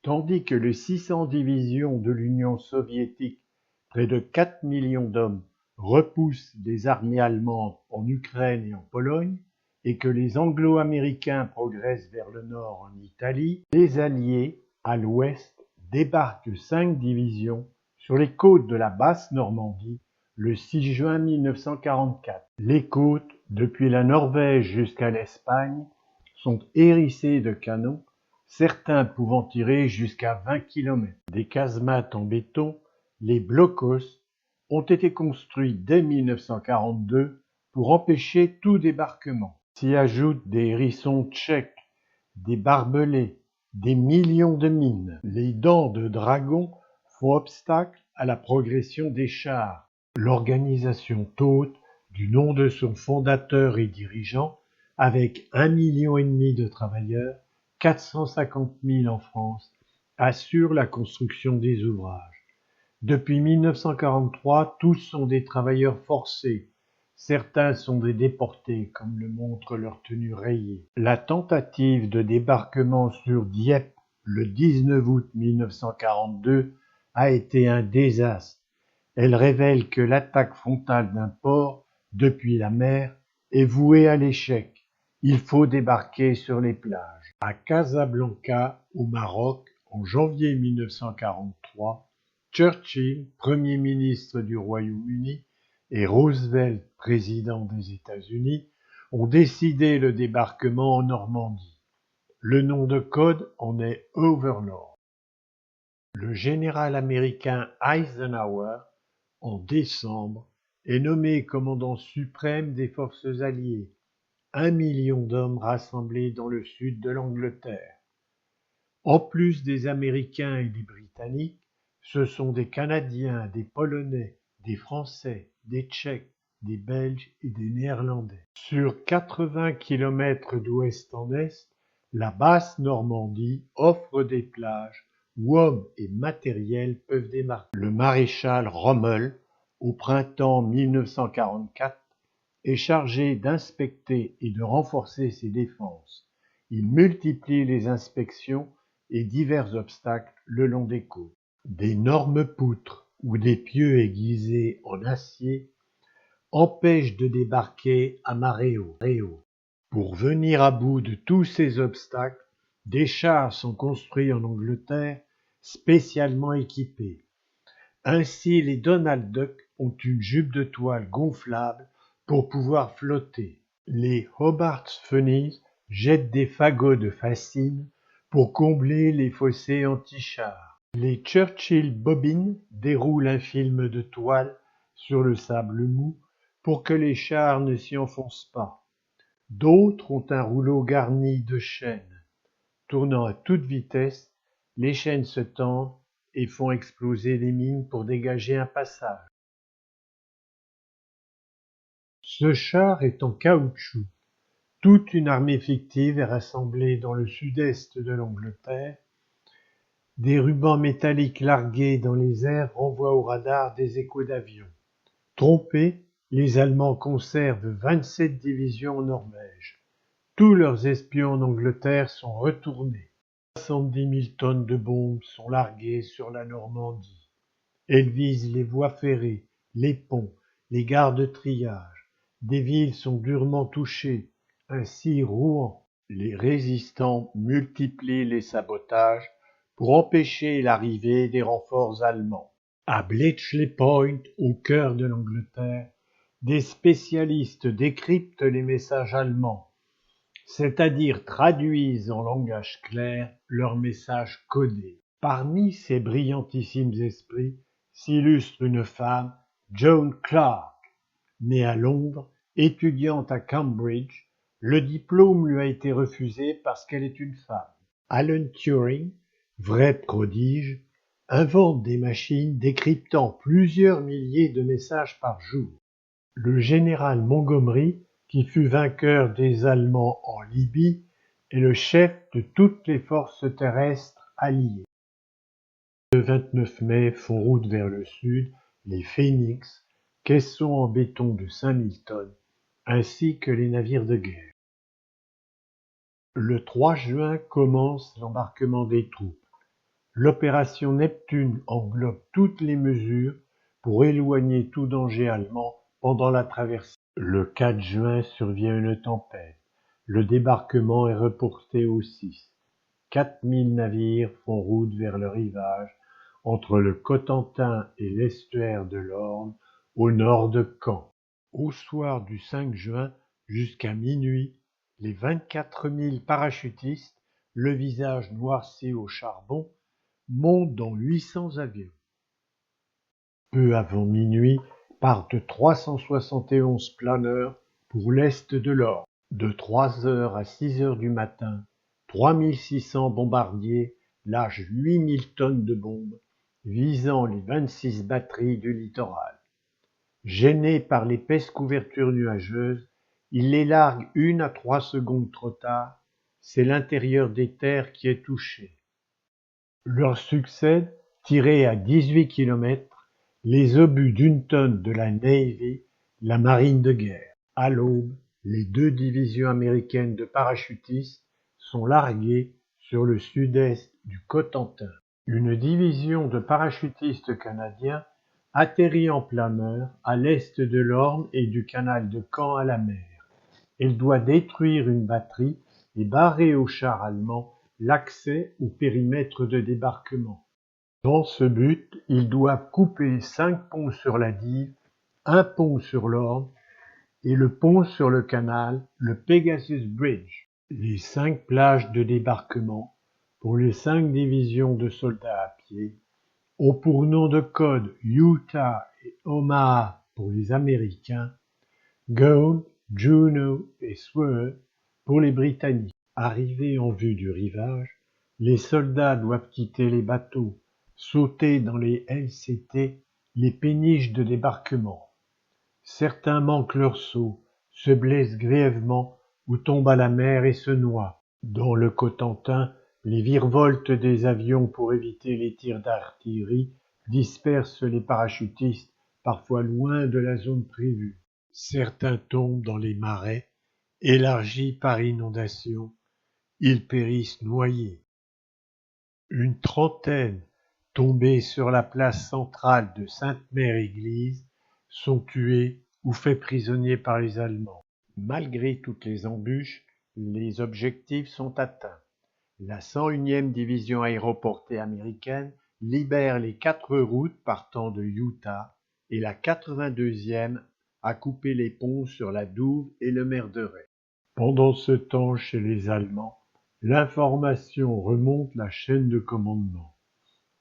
Tandis que les 600 divisions de l'Union soviétique, près de 4 millions d'hommes, repoussent les armées allemandes en Ukraine et en Pologne, et que les Anglo-Américains progressent vers le nord en Italie, les Alliés, à l'ouest, débarquent 5 divisions sur les côtes de la Basse-Normandie le 6 juin 1944. Les côtes, depuis la Norvège jusqu'à l'Espagne, sont hérissées de canons, certains pouvant tirer jusqu'à 20 km. Des casemates en béton, les blokhaus, ont été construits dès 1942 pour empêcher tout débarquement. S'y ajoutent des hérissons tchèques, des barbelés, des millions de mines. Les dents de dragon font obstacle à la progression des chars. L'organisation Todt, du nom de son fondateur et dirigeant, avec 1,5 million de travailleurs, 450 000 en France, assure la construction des ouvrages. Depuis 1943, tous sont des travailleurs forcés. Certains sont des déportés, comme le montre leur tenue rayée. La tentative de débarquement sur Dieppe le 19 août 1942 a été un désastre. Elle révèle que l'attaque frontale d'un port, depuis la mer, est vouée à l'échec. Il faut débarquer sur les plages. À Casablanca, au Maroc, en janvier 1943, Churchill, Premier ministre du Royaume-Uni, et Roosevelt, président des États-Unis, ont décidé le débarquement en Normandie. Le nom de code en est Overlord. Le général américain Eisenhower, en décembre, est nommé commandant suprême des forces alliées. 1 million d'hommes rassemblés dans le sud de l'Angleterre. En plus des Américains et des Britanniques, ce sont des Canadiens, des Polonais, des Français, des Tchèques, des Belges et des Néerlandais. Sur 80 km d'ouest en est, la Basse-Normandie offre des plages où hommes et matériel peuvent démarrer. Le maréchal Rommel, au printemps 1944, est chargé d'inspecter et de renforcer ses défenses. Il multiplie les inspections et divers obstacles le long des côtes. D'énormes poutres ou des pieux aiguisés en acier empêchent de débarquer à marée haute. Pour venir à bout de tous ces obstacles, des chars sont construits en Angleterre spécialement équipés. Ainsi, les Donald Duck ont une jupe de toile gonflable pour pouvoir flotter. Les Hobart's Funnies jettent des fagots de fascines pour combler les fossés anti-chars. Les Churchill Bobbins déroulent un film de toile sur le sable mou pour que les chars ne s'y enfoncent pas. D'autres ont un rouleau garni de chaînes. Tournant à toute vitesse, les chaînes se tendent et font exploser les mines pour dégager un passage. Ce char est en caoutchouc. Toute une armée fictive est rassemblée dans le sud-est de l'Angleterre. Des rubans métalliques largués dans les airs renvoient au radar des échos d'avions. Trompés, les Allemands conservent 27 divisions en Norvège. Tous leurs espions en Angleterre sont retournés. 70 000 tonnes de bombes sont larguées sur la Normandie. Elles visent les voies ferrées, les ponts, les gares de triage. Des villes sont durement touchées, ainsi Rouen. Les résistants multiplient les sabotages pour empêcher l'arrivée des renforts allemands. À Bletchley Point, au cœur de l'Angleterre, des spécialistes décryptent les messages allemands, c'est-à-dire traduisent en langage clair leurs messages codés. Parmi ces brillantissimes esprits s'illustre une femme, Joan Clark. Née à Londres, étudiante à Cambridge, le diplôme lui a été refusé parce qu'elle est une femme. Alan Turing, vrai prodige, invente des machines décryptant plusieurs milliers de messages par jour. Le général Montgomery, qui fut vainqueur des Allemands en Libye, est le chef de toutes les forces terrestres alliées. Le 29 mai font route vers le sud les Phoenix, caissons en béton de 5000 tonnes, ainsi que les navires de guerre. Le 3 juin commence l'embarquement des troupes. L'opération Neptune englobe toutes les mesures pour éloigner tout danger allemand pendant la traversée. Le 4 juin survient une tempête. Le débarquement est reporté au 6. 4000 navires font route vers le rivage entre le Cotentin et l'estuaire de l'Orne, au nord de Caen. Au soir du 5 juin, jusqu'à minuit, les 24 000 parachutistes, le visage noirci au charbon, montent dans 800 avions. Peu avant minuit, partent 371 planeurs pour l'est de l'Orne. De 3 heures à 6 heures du matin, 3600 bombardiers lâchent 8000 tonnes de bombes, visant les 26 batteries du littoral. Gênés par l'épaisse couverture nuageuse, ils les larguent 1 à 3 secondes trop tard. C'est l'intérieur des terres qui est touché. Leur succèdent, tirés à 18 kilomètres, les obus d'1 tonne de la Navy, la marine de guerre. À l'aube, les 2 divisions américaines de parachutistes sont larguées sur le sud-est du Cotentin. Une division de parachutistes canadiens atterrit en plein mer à l'est de l'Orne et du canal de Caen à la mer. Elle doit détruire une batterie et barrer aux chars allemands l'accès au périmètre de débarquement. Dans ce but, ils doivent couper 5 ponts sur la Dive, un pont sur l'Orne et le pont sur le canal, le Pegasus Bridge. Les 5 plages de débarquement, pour les 5 divisions de soldats à pied, ont pour nom de code Utah et Omaha pour les Américains, Gone, Juno et Sword pour les Britanniques. Arrivés en vue du rivage, les soldats doivent quitter les bateaux, sauter dans les LCT, les péniches de débarquement. Certains manquent leur saut, se blessent grièvement ou tombent à la mer et se noient. Dans le Cotentin, les virevoltes des avions pour éviter les tirs d'artillerie dispersent les parachutistes, parfois loin de la zone prévue. Certains tombent dans les marais, élargis par inondation. Ils périssent noyés. Une trentaine, tombés sur la place centrale de Sainte-Mère-Église, sont tués ou faits prisonniers par les Allemands. Malgré toutes les embûches, les objectifs sont atteints. La 101e division aéroportée américaine libère les 4 routes partant de Utah et la 82e a coupé les ponts sur la Douve et le Merderet. Pendant ce temps, chez les Allemands, l'information remonte la chaîne de commandement.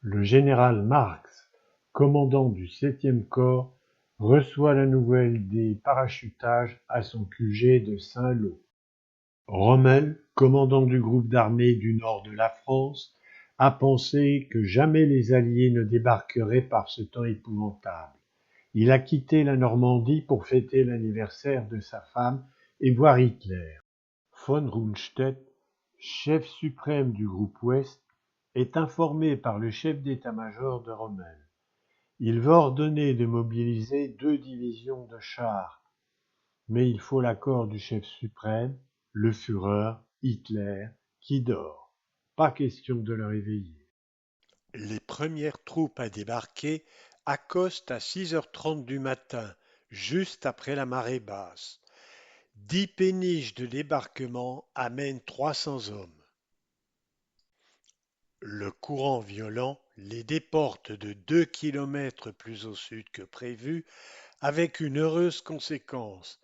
Le général Marx, commandant du 7e corps, reçoit la nouvelle des parachutages à son QG de Saint-Lô. Rommel, commandant du groupe d'armées du nord de la France, a pensé que jamais les Alliés ne débarqueraient par ce temps épouvantable. Il a quitté la Normandie pour fêter l'anniversaire de sa femme et voir Hitler. Von Rundstedt, chef suprême du groupe Ouest, est informé par le chef d'état-major de Rommel. Il va ordonner de mobiliser 2 divisions de chars, mais il faut l'accord du chef suprême, le Führer, Hitler, qui dort. Pas question de le réveiller. Les premières troupes à débarquer accostent à 6h30 du matin, juste après la marée basse. 10 péniches de débarquement amènent 300 hommes. Le courant violent les déporte de 2 kilomètres plus au sud que prévu, avec une heureuse conséquence.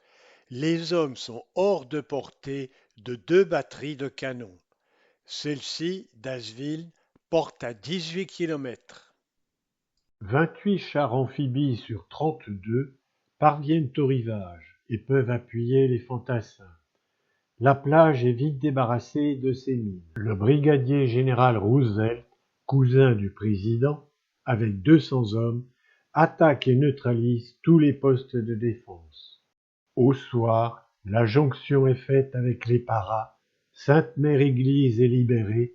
Les hommes sont hors de portée de 2 batteries de canons. Celle-ci, d'Asheville, porte à 18 kilomètres. 28 chars amphibies sur 32 parviennent au rivage et peuvent appuyer les fantassins. La plage est vite débarrassée de ses mines. Le brigadier général Roosevelt, cousin du président, avec 200 hommes, attaque et neutralise tous les postes de défense. Au soir, la jonction est faite avec les paras, Sainte-Mère-Église est libérée,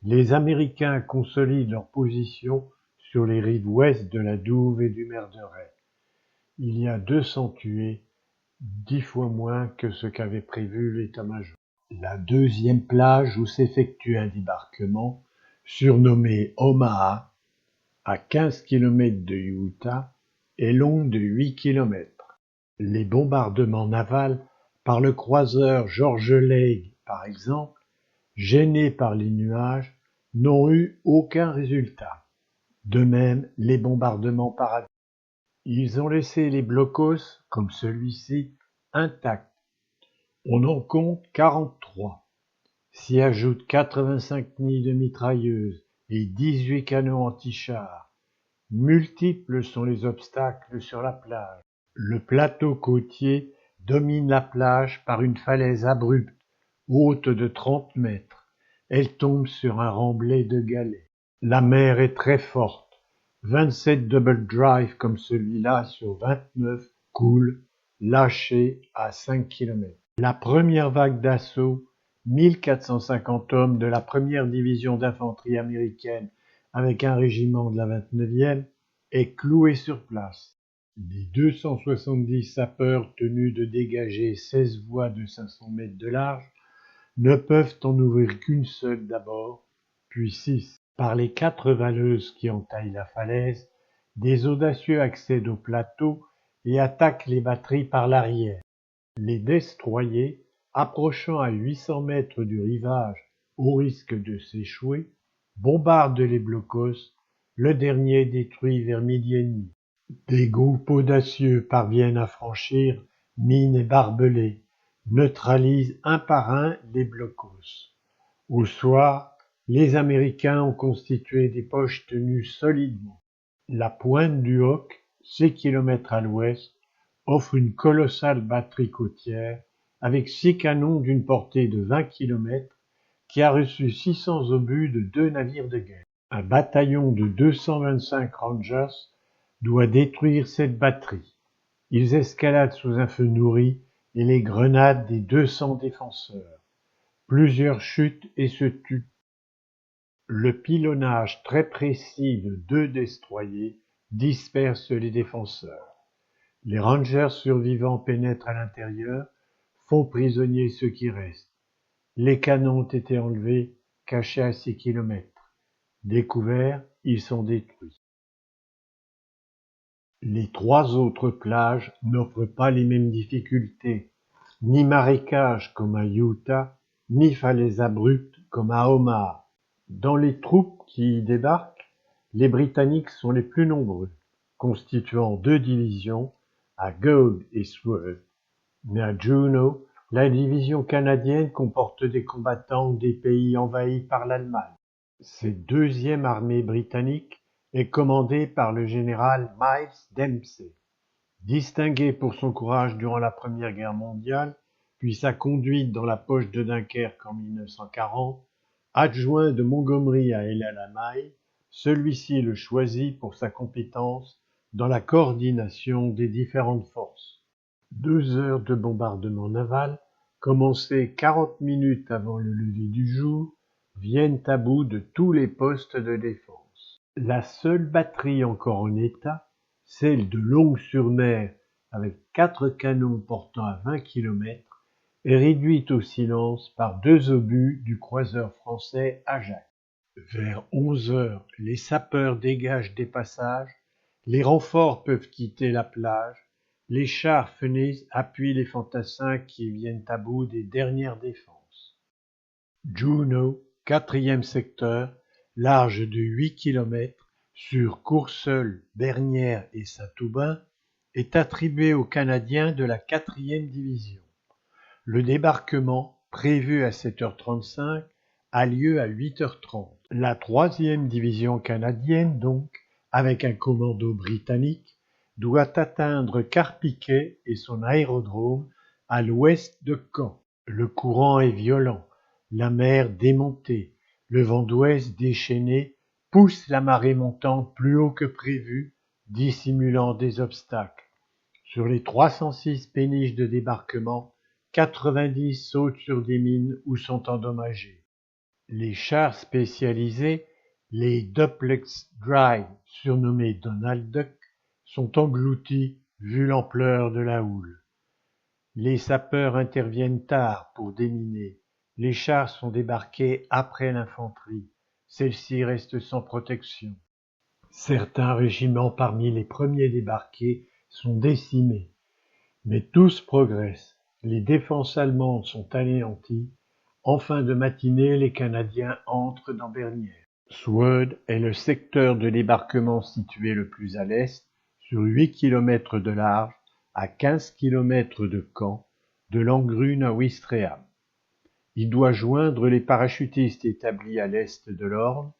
les Américains consolident leur position sur les rives ouest de la Douve et du Merderet. Il y a 200 tués, 10 fois moins que ce qu'avait prévu l'état-major. La deuxième plage où s'effectue un débarquement, surnommée Omaha, à 15 km de Utah, est longue de 8 km. Les bombardements navals par le croiseur George Lake, par exemple, gênés par les nuages, n'ont eu aucun résultat. De même, les bombardements par avion. Ils ont laissé les blocos, comme celui-ci, intacts. On en compte 43. S'y ajoutent 85 nids de mitrailleuses et 18 canons anti-chars. Multiples sont les obstacles sur la plage. Le plateau côtier domine la plage par une falaise abrupte, haute de 30 mètres. Elle tombe sur un remblai de galets. La mer est très forte. 27 double drive comme celui-là sur 29 coulent, lâchés à 5 km. La première vague d'assaut, 1450 hommes de la première division d'infanterie américaine avec un régiment de la 29e, est clouée sur place. Les 270 sapeurs tenus de dégager 16 voies de 500 mètres de large ne peuvent en ouvrir qu'une seule d'abord, puis 6. Par les 4 valeuses qui entaillent la falaise, des audacieux accèdent au plateau et attaquent les batteries par l'arrière. Les destroyers, approchant à 800 mètres du rivage au risque de s'échouer, bombardent les blocos, le dernier détruit vers midi et demi. Des groupes audacieux parviennent à franchir mines et barbelés, neutralisent un par un les blocos. Au soir, les Américains ont constitué des poches tenues solidement. La pointe du Hawk, 6 km à l'ouest, offre une colossale batterie côtière avec 6 canons d'une portée de 20 km qui a reçu 600 obus de 2 navires de guerre. Un bataillon de 225 Rangers doit détruire cette batterie. Ils escaladent sous un feu nourri et les grenades des 200 défenseurs. Plusieurs chutent et se tuent. Le pilonnage très précis de 2 destroyers disperse les défenseurs. Les Rangers survivants pénètrent à l'intérieur, font prisonniers ceux qui restent. Les canons ont été enlevés, cachés à 6 km. Découverts, ils sont détruits. Les 3 autres plages n'offrent pas les mêmes difficultés, ni marécages comme à Utah, ni falaises abruptes comme à Omaha. Dans les troupes qui y débarquent, les Britanniques sont les plus nombreux, constituant 2 divisions, à Gold et Sworth. Mais à Juneau, la division canadienne comporte des combattants des pays envahis par l'Allemagne. Cette deuxième armée britannique est commandée par le général Miles Dempsey. Distingué pour son courage durant la Première Guerre mondiale, puis sa conduite dans la poche de Dunkerque en 1940, adjoint de Montgomery à El Alamein, celui-ci le choisit pour sa compétence dans la coordination des différentes forces. 2 heures de bombardement naval, commencées 40 minutes avant le lever du jour, viennent à bout de tous les postes de défense. La seule batterie encore en état, celle de Longues-sur-Mer avec 4 canons portant à 20 km, est réduite au silence par 2 obus du croiseur français Ajax. Vers 11 heures, les sapeurs dégagent des passages, les renforts peuvent quitter la plage, les chars fenés appuient les fantassins qui viennent à bout des dernières défenses. Juneau, 4e secteur, large de 8 km, sur Courseulles, Bernières et Saint-Aubin, est attribué aux Canadiens de la 4e division. Le débarquement, prévu à 7h35, a lieu à 8h30. La 3e division canadienne, donc, avec un commando britannique, doit atteindre Carpiquet et son aérodrome à l'ouest de Caen. Le courant est violent, la mer démontée, le vent d'ouest déchaîné pousse la marée montante plus haut que prévu, dissimulant des obstacles. Sur les 306 péniches de débarquement, 90 sautent sur des mines ou sont endommagés. Les chars spécialisés, les Duplex Dry, surnommés Donald Duck, sont engloutis vu l'ampleur de la houle. Les sapeurs interviennent tard pour déminer. Les chars sont débarqués après l'infanterie. Celle-ci reste sans protection. Certains régiments parmi les premiers débarqués sont décimés. Mais tous progressent. Les défenses allemandes sont anéanties. En fin de matinée, les Canadiens entrent dans Bernières. Sword est le secteur de débarquement situé le plus à l'est, sur 8 km de large, à 15 km de Caen, de Langrune à Ouistreham. Il doit joindre les parachutistes établis à l'est de l'Orne,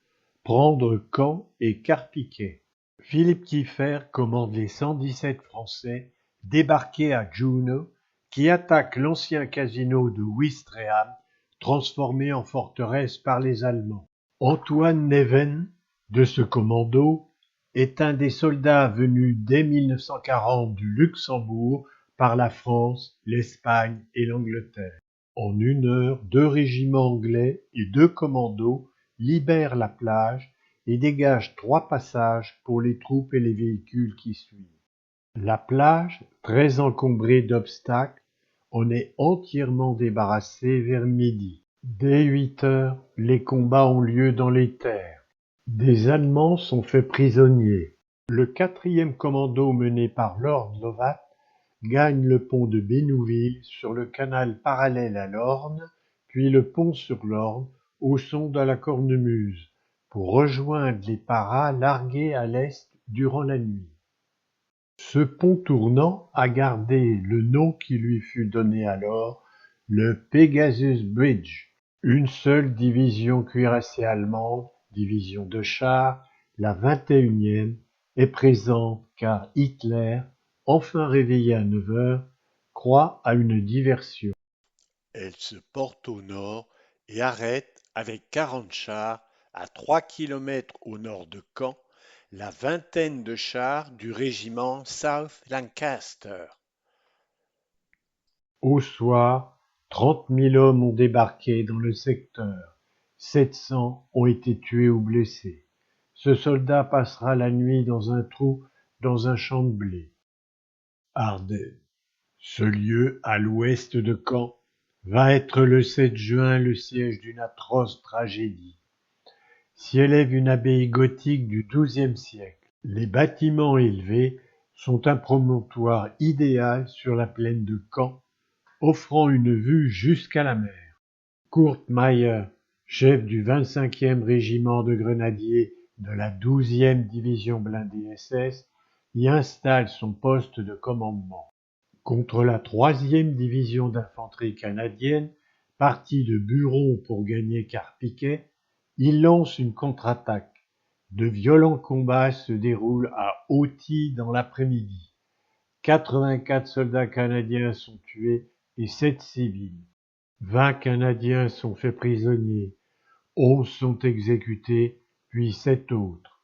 prendre Caen et Carpiquet. Philippe Kieffer commande les 117 Français débarqués à Juneau, qui attaquent l'ancien casino de Ouistreham, transformé en forteresse par les Allemands. Antoine Neven, de ce commando, est un des soldats venus dès 1940 du Luxembourg par la France, l'Espagne et l'Angleterre. En 1 heure, 2 régiments anglais et 2 commandos libèrent la plage et dégagent 3 passages pour les troupes et les véhicules qui suivent. La plage, très encombrée d'obstacles, en est entièrement débarrassée vers midi. Dès 8 heures, les combats ont lieu dans les terres. Des Allemands sont faits prisonniers. Le 4e commando mené par Lord Lovat gagne le pont de Bénouville sur le canal parallèle à l'Orne, puis le pont sur l'Orne au son de la cornemuse, pour rejoindre les paras largués à l'est durant la nuit. Ce pont tournant a gardé le nom qui lui fut donné alors, le Pegasus Bridge. Une seule division cuirassée allemande, division de chars, la 21e, est présente car Hitler, enfin réveillé à 9 heures, croit à une diversion. Elle se porte au nord et arrête avec 40 chars à 3 km au nord de Caen la vingtaine de chars du régiment South Lancaster. Au soir, 30 000 hommes ont débarqué dans le secteur. 700 ont été tués ou blessés. Ce soldat passera la nuit dans un trou dans un champ de blé. Ardennes. Ce lieu, à l'ouest de Caen, va être le 7 juin le siège d'une atroce tragédie. S'y élève une abbaye gothique du XIIe siècle. Les bâtiments élevés sont un promontoire idéal sur la plaine de Caen, offrant une vue jusqu'à la mer. Kurt Meyer, chef du 25e régiment de grenadiers de la 12e division blindée SS, y installe son poste de commandement. Contre la 3e division d'infanterie canadienne, partie de Buron pour gagner Carpiquet, il lance une contre-attaque. De violents combats se déroulent à Auty dans l'après-midi. 84 soldats canadiens sont tués et 7 civils. 20 Canadiens sont faits prisonniers, 11 sont exécutés, puis 7 autres.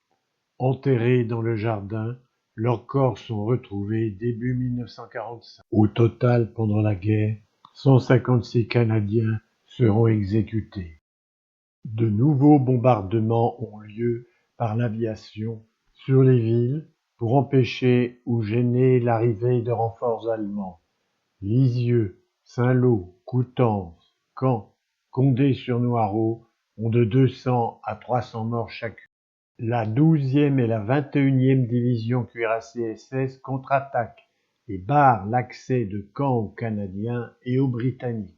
Enterrés dans le jardin, leurs corps sont retrouvés début 1945. Au total, pendant la guerre, 156 Canadiens seront exécutés. De nouveaux bombardements ont lieu par l'aviation sur les villes pour empêcher ou gêner l'arrivée de renforts allemands. Lisieux, Saint-Lô, Coutances, Caen, Condé-sur-Noireau ont de 200 à 300 morts chacune. La 12e et la 21e division cuirassée SS contre-attaquent et barrent l'accès de Caen aux Canadiens et aux Britanniques.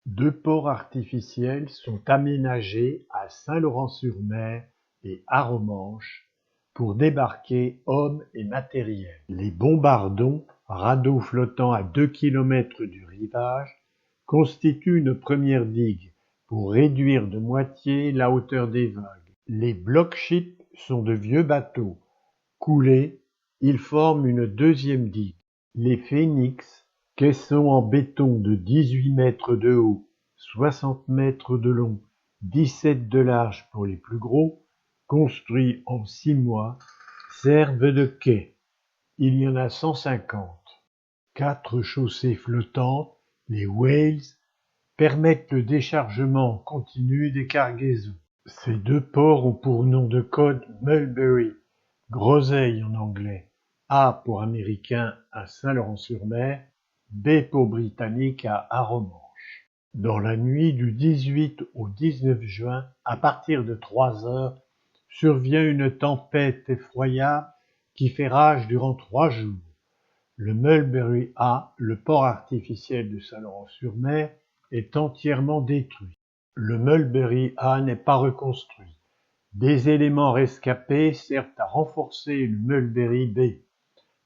2 ports artificiels sont aménagés à Saint-Laurent-sur-Mer et à Romanche pour débarquer hommes et matériel. Les bombardons, radeaux flottant à 2 km du rivage, constituent une première digue pour réduire de moitié la hauteur des vagues. Les block-ships sont de vieux bateaux. Coulés, ils forment une deuxième digue. Les Phénix, caissons en béton de 18 mètres de haut, 60 mètres de long, 17 de large pour les plus gros, construits en 6 mois, servent de quai. Il y en a 150. 4 chaussées flottantes Les Whales permettent le déchargement continu des cargaisons. Ces deux ports ont pour nom de code Mulberry, groseille en anglais, A pour américain à Saint-Laurent-sur-Mer, B pour britannique à Arromanches. Dans la nuit du 18 au 19 juin, à partir de 3 heures, survient une tempête effroyable qui fait rage durant 3 jours. Le Mulberry A, le port artificiel de Saint-Laurent-sur-Mer, est entièrement détruit. Le Mulberry A n'est pas reconstruit. Des éléments rescapés servent à renforcer le Mulberry B.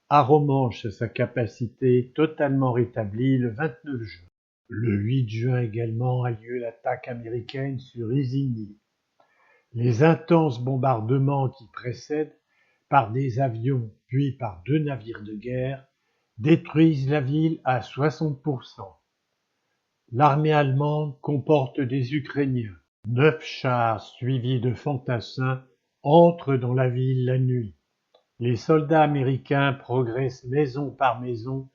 Arromanches a sa capacité totalement rétablie le 29 juin. Le 8 juin également a lieu l'attaque américaine sur Isigny. Les intenses bombardements qui précèdent, par des avions puis par 2 navires de guerre, détruisent la ville à 60%. L'armée allemande comporte des Ukrainiens. 9 chars suivis de fantassins entrent dans la ville la nuit. Les soldats américains progressent maison par maison,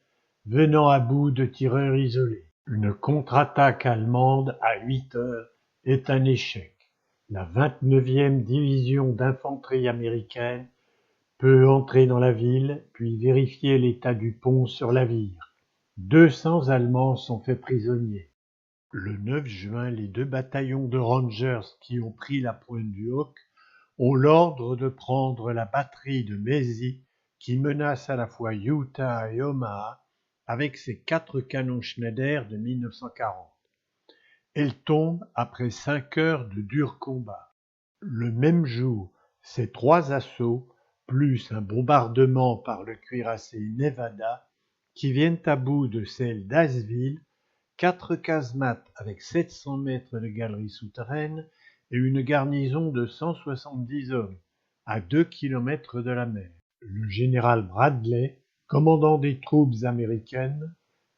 venant à bout de tireurs isolés. Une contre-attaque allemande à 8 heures est un échec. La 29e division d'infanterie américaine peut entrer dans la ville, puis vérifier l'état du pont sur la Vire. 200 Allemands sont faits prisonniers. Le 9 juin, les 2 bataillons de Rangers qui ont pris la pointe du Hoc ont l'ordre de prendre la batterie de Maisy qui menace à la fois Utah et Omaha avec ses 4 canons Schneider de 1940. Elle tombe après 5 heures de durs combats. Le même jour, ces 3 assauts, plus un bombardement par le cuirassé Nevada, qui viennent à bout de celle d'Asville, 4 casemates avec 700 mètres de galeries souterraines et une garnison de 170 hommes, à 2 kilomètres de la mer. Le général Bradley, commandant des troupes américaines,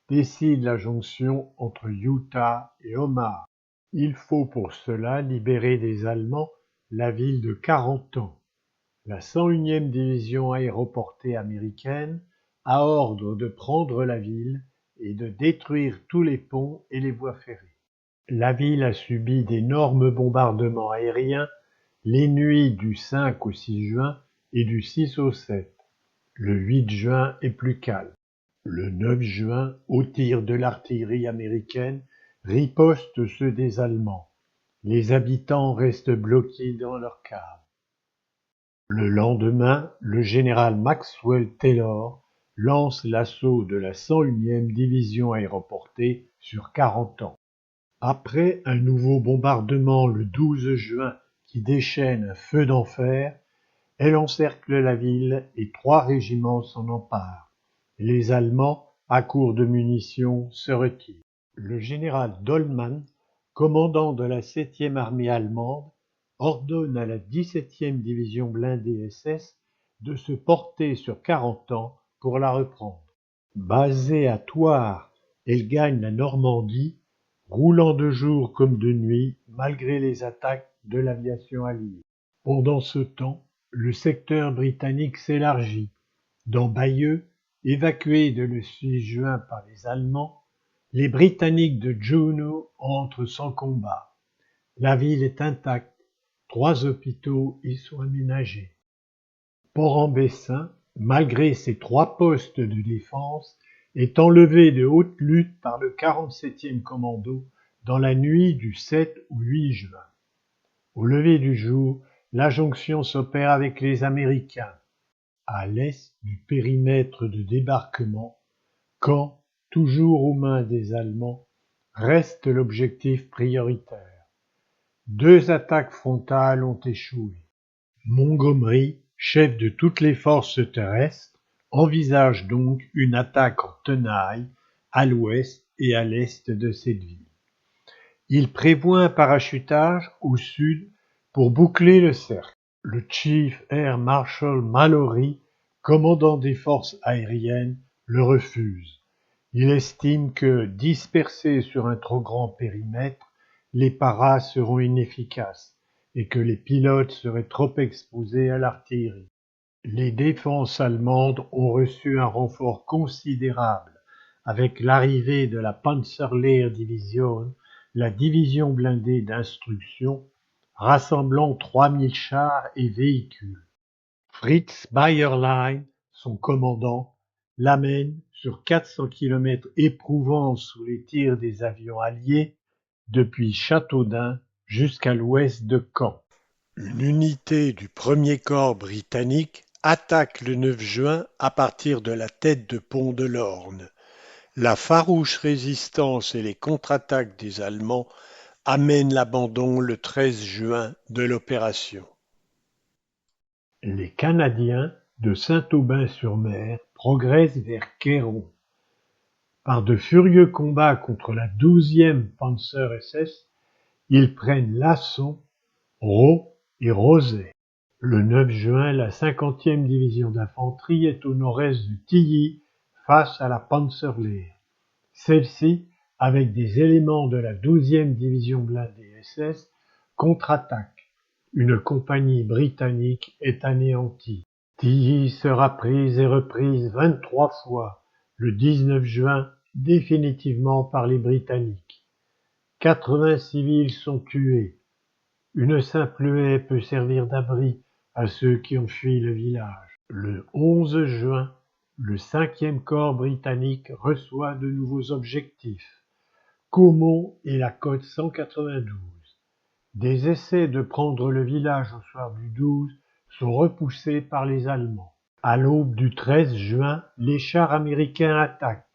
décide la jonction entre Utah et Omaha. Il faut pour cela libérer des Allemands la ville de Carentan. La 101e division aéroportée américaine a ordre de prendre la ville et de détruire tous les ponts et les voies ferrées. La ville a subi d'énormes bombardements aériens les nuits du 5 au 6 juin et du 6 au 7. Le 8 juin est plus calme. Le 9 juin, aux tirs de l'artillerie américaine, ripostent ceux des Allemands. Les habitants restent bloqués dans leurs caves. Le lendemain, le général Maxwell Taylor lance l'assaut de la 101e division aéroportée sur Carentan. Après un nouveau bombardement le 12 juin qui déchaîne un feu d'enfer, elle encercle la ville et 3 régiments s'en emparent. Les Allemands, à court de munitions, se retirent. Le général Dollmann, commandant de la 7e armée allemande, ordonne à la 17e division blindée SS de se porter sur Carentan pour la reprendre. Basée à Thouars, elle gagne la Normandie, roulant de jour comme de nuit malgré les attaques de l'aviation alliée. Pendant ce temps, le secteur britannique s'élargit. Dans Bayeux, évacué dès le 6 juin par les Allemands, les Britanniques de Juno entrent sans combat. La ville est intacte, 3 hôpitaux y sont aménagés. Port-en-Bessin, malgré ses 3 postes de défense, est enlevé de haute lutte par le 47e commando dans la nuit du 7 au 8 juin. Au lever du jour, la jonction s'opère avec les Américains. À l'est du périmètre de débarquement, Caen, toujours aux mains des Allemands, reste l'objectif prioritaire. 2 attaques frontales ont échoué. Montgomery, chef de toutes les forces terrestres, envisage donc une attaque en tenaille à l'ouest et à l'est de cette ville. Il prévoit un parachutage au sud pour boucler le cercle. Le Chief Air Marshal Mallory, commandant des forces aériennes, le refuse. Il estime que, dispersés sur un trop grand périmètre, les paras seront inefficaces et que les pilotes seraient trop exposés à l'artillerie. Les défenses allemandes ont reçu un renfort considérable avec l'arrivée de la Panzerlehrdivision, la division blindée d'instruction, rassemblant 3000 chars et véhicules. Fritz Bayerlein, son commandant, l'amène sur 400 kilomètres éprouvants sous les tirs des avions alliés, depuis Châteaudun jusqu'à l'ouest de Caen. Une unité du 1er corps britannique attaque le 9 juin à partir de la tête de pont de l'Orne. La farouche résistance et les contre-attaques des Allemands amènent l'abandon le 13 juin de l'opération. Les Canadiens de Saint-Aubin-sur-Mer progressent vers Queyron. Par de furieux combats contre la 12e Panzer-SS, ils prennent Lasson, Raux et Rozay. Le 9 juin, la 50e division d'infanterie est au nord-est de Tilly face à la Panzerlehr. Celle-ci, avec des éléments de la 12e division blindée SS, contre-attaque. Une compagnie britannique est anéantie. Tilly sera prise et reprise 23 fois, le 19 juin, définitivement par les Britanniques. 80 civils sont tués. Une simple haie peut servir d'abri à ceux qui ont fui le village. Le 11 juin, le 5e corps britannique reçoit de nouveaux objectifs. Caumont et la côte 192. Des essais de prendre le village au soir du 12 sont repoussés par les Allemands. À l'aube du 13 juin, les chars américains attaquent.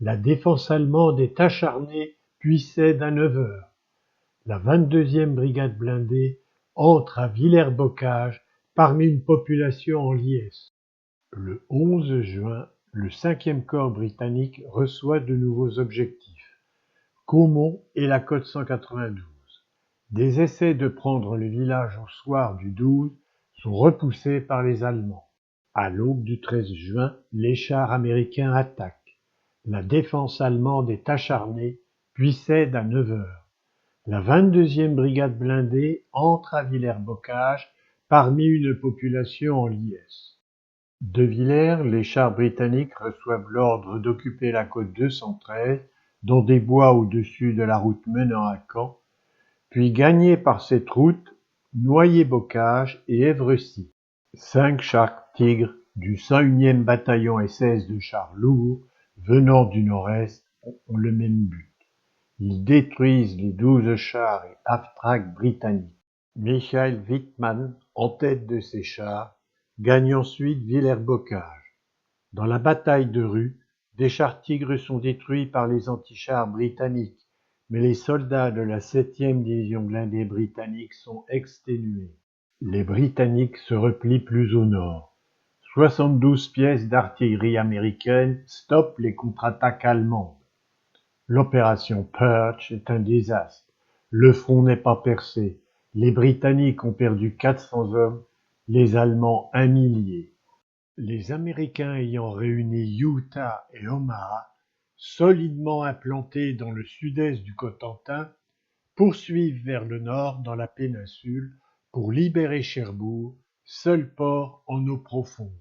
La défense allemande est acharnée puis cède à 9 heures. La 22e brigade blindée entre à Villers-Bocage parmi une population en liesse. Le 11 juin, le 5e corps britannique reçoit de nouveaux objectifs. Caumont et la côte 192. Des essais de prendre le village au soir du 12 sont repoussés par les Allemands. À l'aube du 13 juin, les chars américains attaquent. La défense allemande est acharnée, puis cède à 9 heures. La 22e brigade blindée entre à Villers-Bocage parmi une population en liesse. De Villers, les chars britanniques reçoivent l'ordre d'occuper la côte 213 dans des bois au-dessus de la route menant à Caen, puis gagner par cette route Noyer-Bocage et Évrecy. 5 chars Tigre du 101e bataillon SS de chars lourds venant du nord-est ont le même but. Ils détruisent les 12 chars et half-track britanniques. Michael Wittmann, en tête de ces chars, gagne ensuite Villers-Bocage. Dans la bataille de rue, des chars Tigre sont détruits par les antichars britanniques, mais les soldats de la 7e division blindée britannique sont exténués. Les Britanniques se replient plus au nord. 72 pièces d'artillerie américaine stoppent les contre-attaques allemandes. L'opération Perch est un désastre. Le front n'est pas percé. Les Britanniques ont perdu 400 hommes, les Allemands 1 millier. Les Américains ayant réuni Utah et Omaha, solidement implantés dans le sud-est du Cotentin, poursuivent vers le nord dans la péninsule pour libérer Cherbourg, seul port en eau profonde.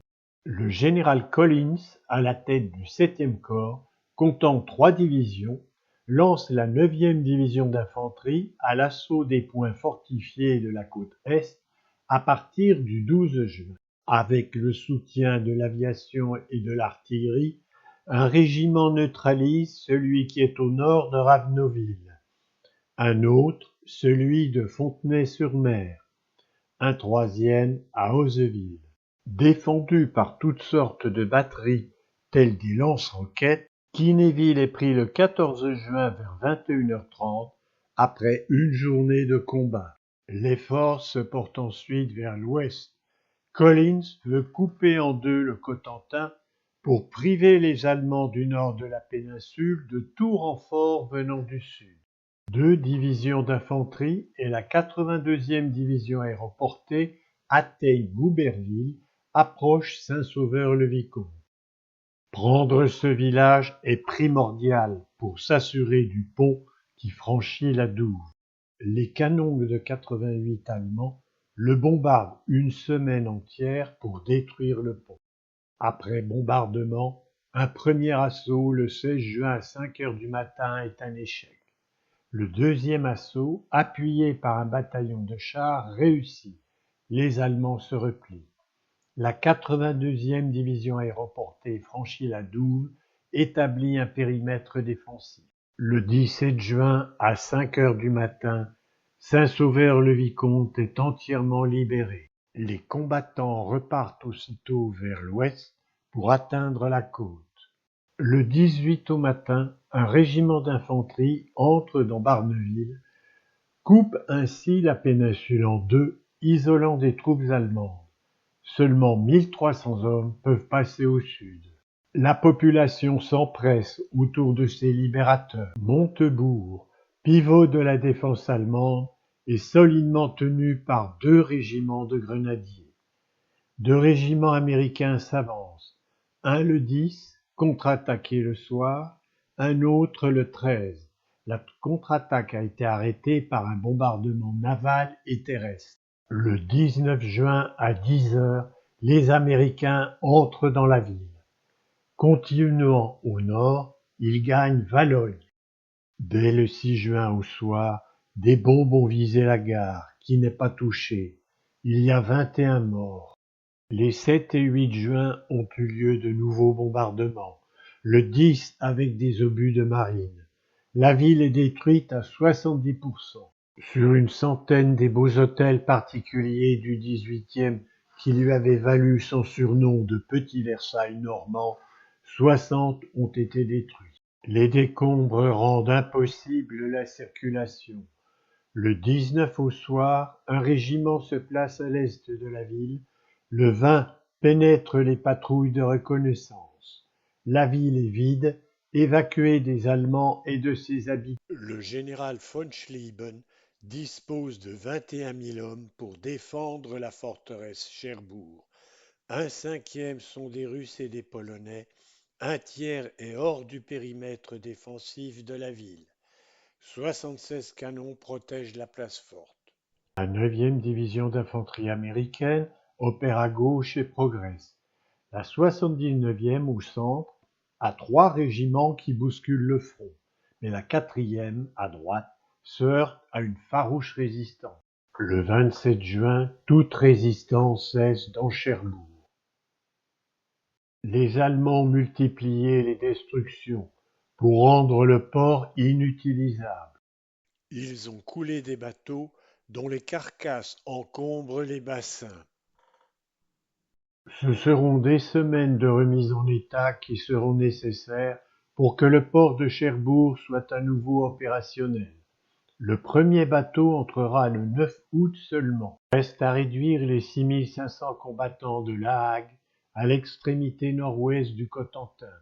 Le général Collins, à la tête du 7e corps, comptant 3 divisions, lance la 9e division d'infanterie à l'assaut des points fortifiés de la côte Est à partir du 12 juin. Avec le soutien de l'aviation et de l'artillerie, un régiment neutralise celui qui est au nord de Ravenoville, un autre celui de Fontenay-sur-Mer, un troisième à Hauzeville. Défendu par toutes sortes de batteries telles des lance-roquettes, Kinéville est pris le 14 juin vers 21h30 après une journée de combat. Les forces se portent ensuite vers l'ouest. Collins veut couper en deux le Cotentin pour priver les Allemands du nord de la péninsule de tout renfort venant du sud. 2 divisions d'infanterie et la 82e division aéroportée atteignent Bouberville, approchent Saint-Sauveur-le-Vicomte. Prendre ce village est primordial pour s'assurer du pont qui franchit la Douve. Les canons de 88 allemands le bombardent une semaine entière pour détruire le pont. Après bombardement, Un premier assaut le 16 juin à 5 heures du matin est un échec. Le deuxième assaut, appuyé par un bataillon de chars, réussit. Les Allemands se replient. La 82e division aéroportée franchit la Douve, établit un périmètre défensif. Le 17 juin à 5 heures du matin, Saint-Sauveur-le-Vicomte est entièrement libéré. Les combattants repartent aussitôt vers l'ouest pour atteindre la côte. Le 18 au matin, un régiment d'infanterie entre dans Barneville, coupe ainsi la péninsule en deux, isolant des troupes allemandes. Seulement 1300 hommes peuvent passer au sud. La population s'empresse autour de ces libérateurs. Montebourg, pivot de la défense allemande, est solidement tenu par 2 régiments de grenadiers. 2 régiments américains s'avancent, un le 10, contre-attaqué le soir, un autre le 13. La contre-attaque a été arrêtée par un bombardement naval et terrestre. Le 19 juin à 10 heures, les Américains entrent dans la ville. Continuant au nord, ils gagnent Valognes. Dès le 6 juin au soir, des bombes ont visé la gare, qui n'est pas touchée. Il y a 21 morts. Les 7 et 8 juin ont eu lieu de nouveaux bombardements, le 10 avec des obus de marine. La ville est détruite à 70%. Sur une centaine des beaux hôtels particuliers du XVIIIe qui lui avaient valu son surnom de Petit Versailles normand, 60 ont été détruits. Les décombres rendent impossible la circulation. Le 19 au soir, un régiment se place à l'est de la ville. Le 20 pénètre les patrouilles de reconnaissance. La ville est vide, évacuée des Allemands et de ses habitants. Le général von Schlieben dispose de 21 000 hommes pour défendre la forteresse Cherbourg. Un cinquième sont des Russes et des Polonais. Un tiers est hors du périmètre défensif de la ville. 76 canons protègent la place forte. La 9e division d'infanterie américaine opère à gauche et progresse. La 79e au centre a 3 régiments qui bousculent le front, mais la 4e, à droite, se heurte à une farouche résistance. Le 27 juin, toute résistance cesse dans Cherbourg. Les Allemands multipliaient les destructions pour rendre le port inutilisable. Ils ont coulé des bateaux dont les carcasses encombrent les bassins. Ce seront des semaines de remise en état qui seront nécessaires pour que le port de Cherbourg soit à nouveau opérationnel. Le premier bateau entrera le 9 août seulement. Reste à réduire les 6500 combattants de La Hague à l'extrémité nord-ouest du Cotentin.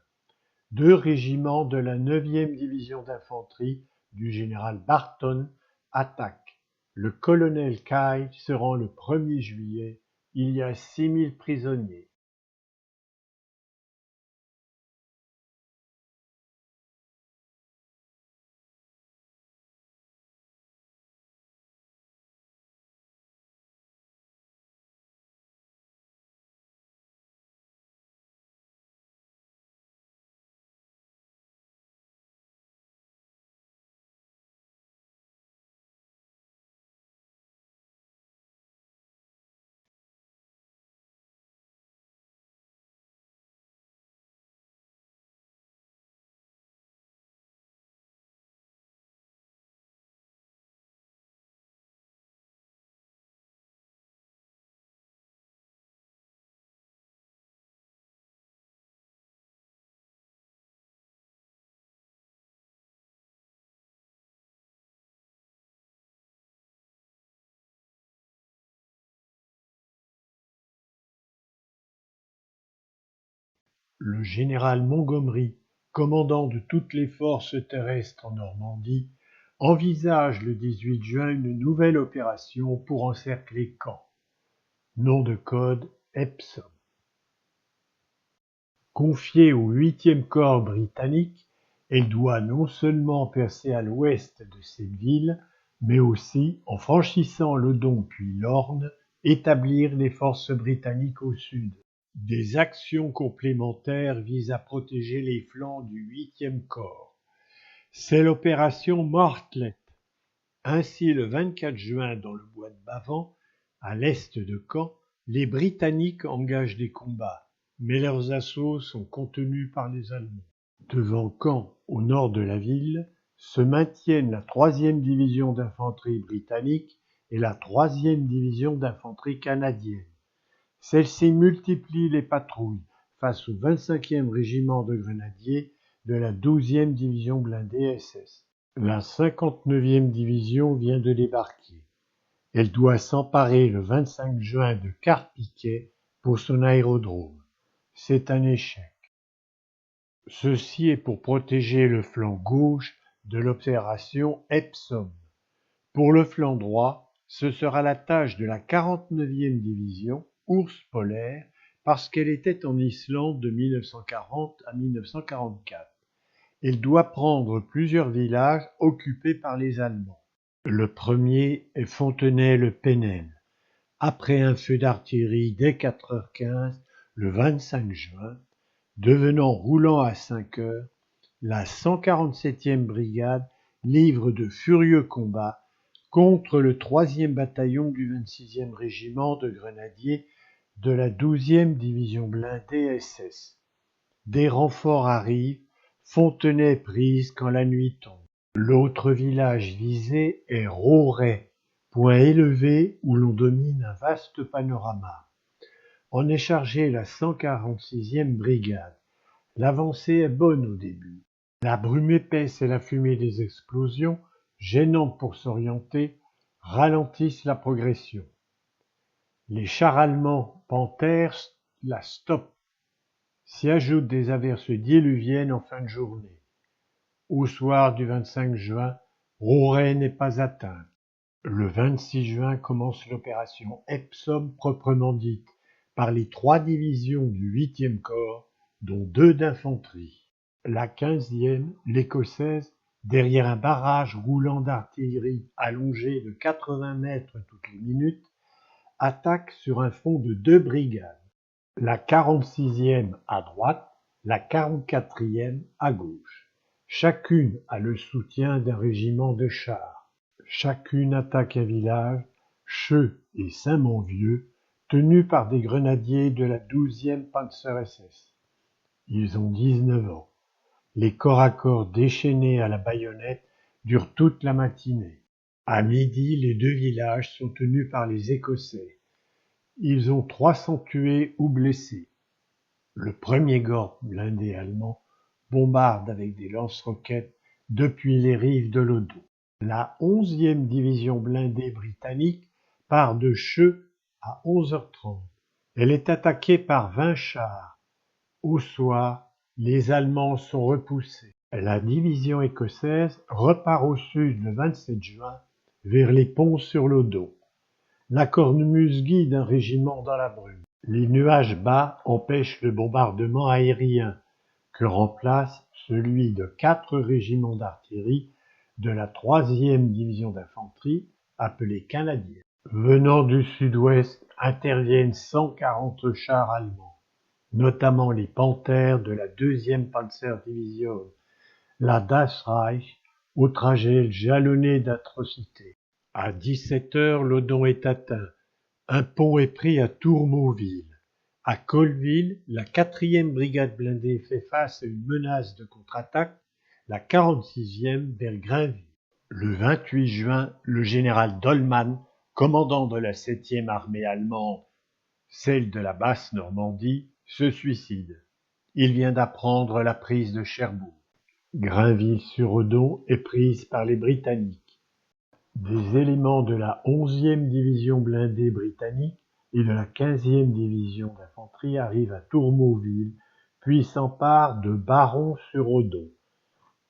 2 régiments de la 9e division d'infanterie du général Barton attaquent. Le colonel Kyle se rend le 1er juillet. Il y a 6000 prisonniers. Le général Montgomery, commandant de toutes les forces terrestres en Normandie, envisage le 18 juin une nouvelle opération pour encercler Caen. Nom de code Epsom. Confiée au 8e corps britannique, elle doit non seulement percer à l'ouest de cette ville, mais aussi, en franchissant le Don puis l'Orne, établir les forces britanniques au sud. Des actions complémentaires visent à protéger les flancs du 8e corps. C'est l'opération Mortlet. Ainsi, le 24 juin, dans le bois de Bavent, à l'est de Caen, les Britanniques engagent des combats, mais leurs assauts sont contenus par les Allemands. Devant Caen, au nord de la ville, se maintiennent la 3e division d'infanterie britannique et la 3e division d'infanterie canadienne. Celle-ci multiplie les patrouilles face au 25e régiment de grenadiers de la 12e division blindée SS. La 59e division vient de débarquer. Elle doit s'emparer le 25 juin de Carpiquet pour son aérodrome. C'est un échec. Ceci est pour protéger le flanc gauche de l'opération Epsom. Pour le flanc droit, ce sera la tâche de la 49e division, Ours polaire, parce qu'elle était en Islande de 1940 à 1944. Elle doit prendre plusieurs villages occupés par les Allemands. Le premier est Fontenay-le-Pénel. Après un feu d'artillerie dès 4h15, le 25 juin, devenant roulant à 5h, la 147e brigade livre de furieux combats contre le 3e bataillon du 26e régiment de grenadiers de la 12e division blindée SS. Des renforts arrivent, Fontenay est prise quand la nuit tombe. L'autre village visé est Rauray, point élevé où l'on domine un vaste panorama. En est chargée la 146e brigade. L'avancée est bonne au début. La brume épaisse et la fumée des explosions, gênantes pour s'orienter, ralentissent la progression. Les chars allemands Panthers la stoppent. S'y ajoutent des averses diluviennes en fin de journée. Au soir du 25 juin, Rauray n'est pas atteinte. Le 26 juin commence l'opération Epsom proprement dite, par les 3 divisions du 8e corps, dont 2 d'infanterie. La 15e, l'Écossaise, derrière un barrage roulant d'artillerie allongé de 80 mètres toutes les minutes, attaque sur un front de 2 brigades. La 46e à droite, la 44e à gauche. Chacune a le soutien d'un régiment de chars. Chacune attaque un village, Cheux et Saint-Monvieux, tenus par des grenadiers de la 12e Panzer-SS. Ils ont 19 ans. Les corps à corps déchaînés à la baïonnette durent toute la matinée. À midi, les 2 villages sont tenus par les Écossais. Ils ont 300 tués ou blessés. Le premier Gord blindé allemand bombarde avec des lance-roquettes depuis les rives de l'Odo. La 11e division blindée britannique part de Cheux à 11h30. Elle est attaquée par 20 chars. Au soir, les Allemands sont repoussés. La division écossaise repart au sud le 27 juin vers les ponts sur l'Odo. La cornemuse guide un régiment dans la brume. Les nuages bas empêchent le bombardement aérien, que remplace celui de 4 régiments d'artillerie de la 3e division d'infanterie, appelée canadienne. Venant du sud-ouest interviennent 140 chars allemands, notamment les Panthers de la 2e Panzerdivision, la Das Reich, au trajet jalonné d'atrocités. À 17h, l'Odon est atteint. Un pont est pris à Tourmauville. À Colleville, la 4e brigade blindée fait face à une menace de contre-attaque, la 46e vers Grainville. Le 28 juin, le général Dollmann, commandant de la 7e armée allemande, celle de la Basse-Normandie, se suicide. Il vient d'apprendre la prise de Cherbourg. Grainville-sur-Odon est prise par les Britanniques. Des éléments de la 11e division blindée britannique et de la 15e division d'infanterie arrivent à Tourmauville, puis s'emparent de Baron-sur-Odon.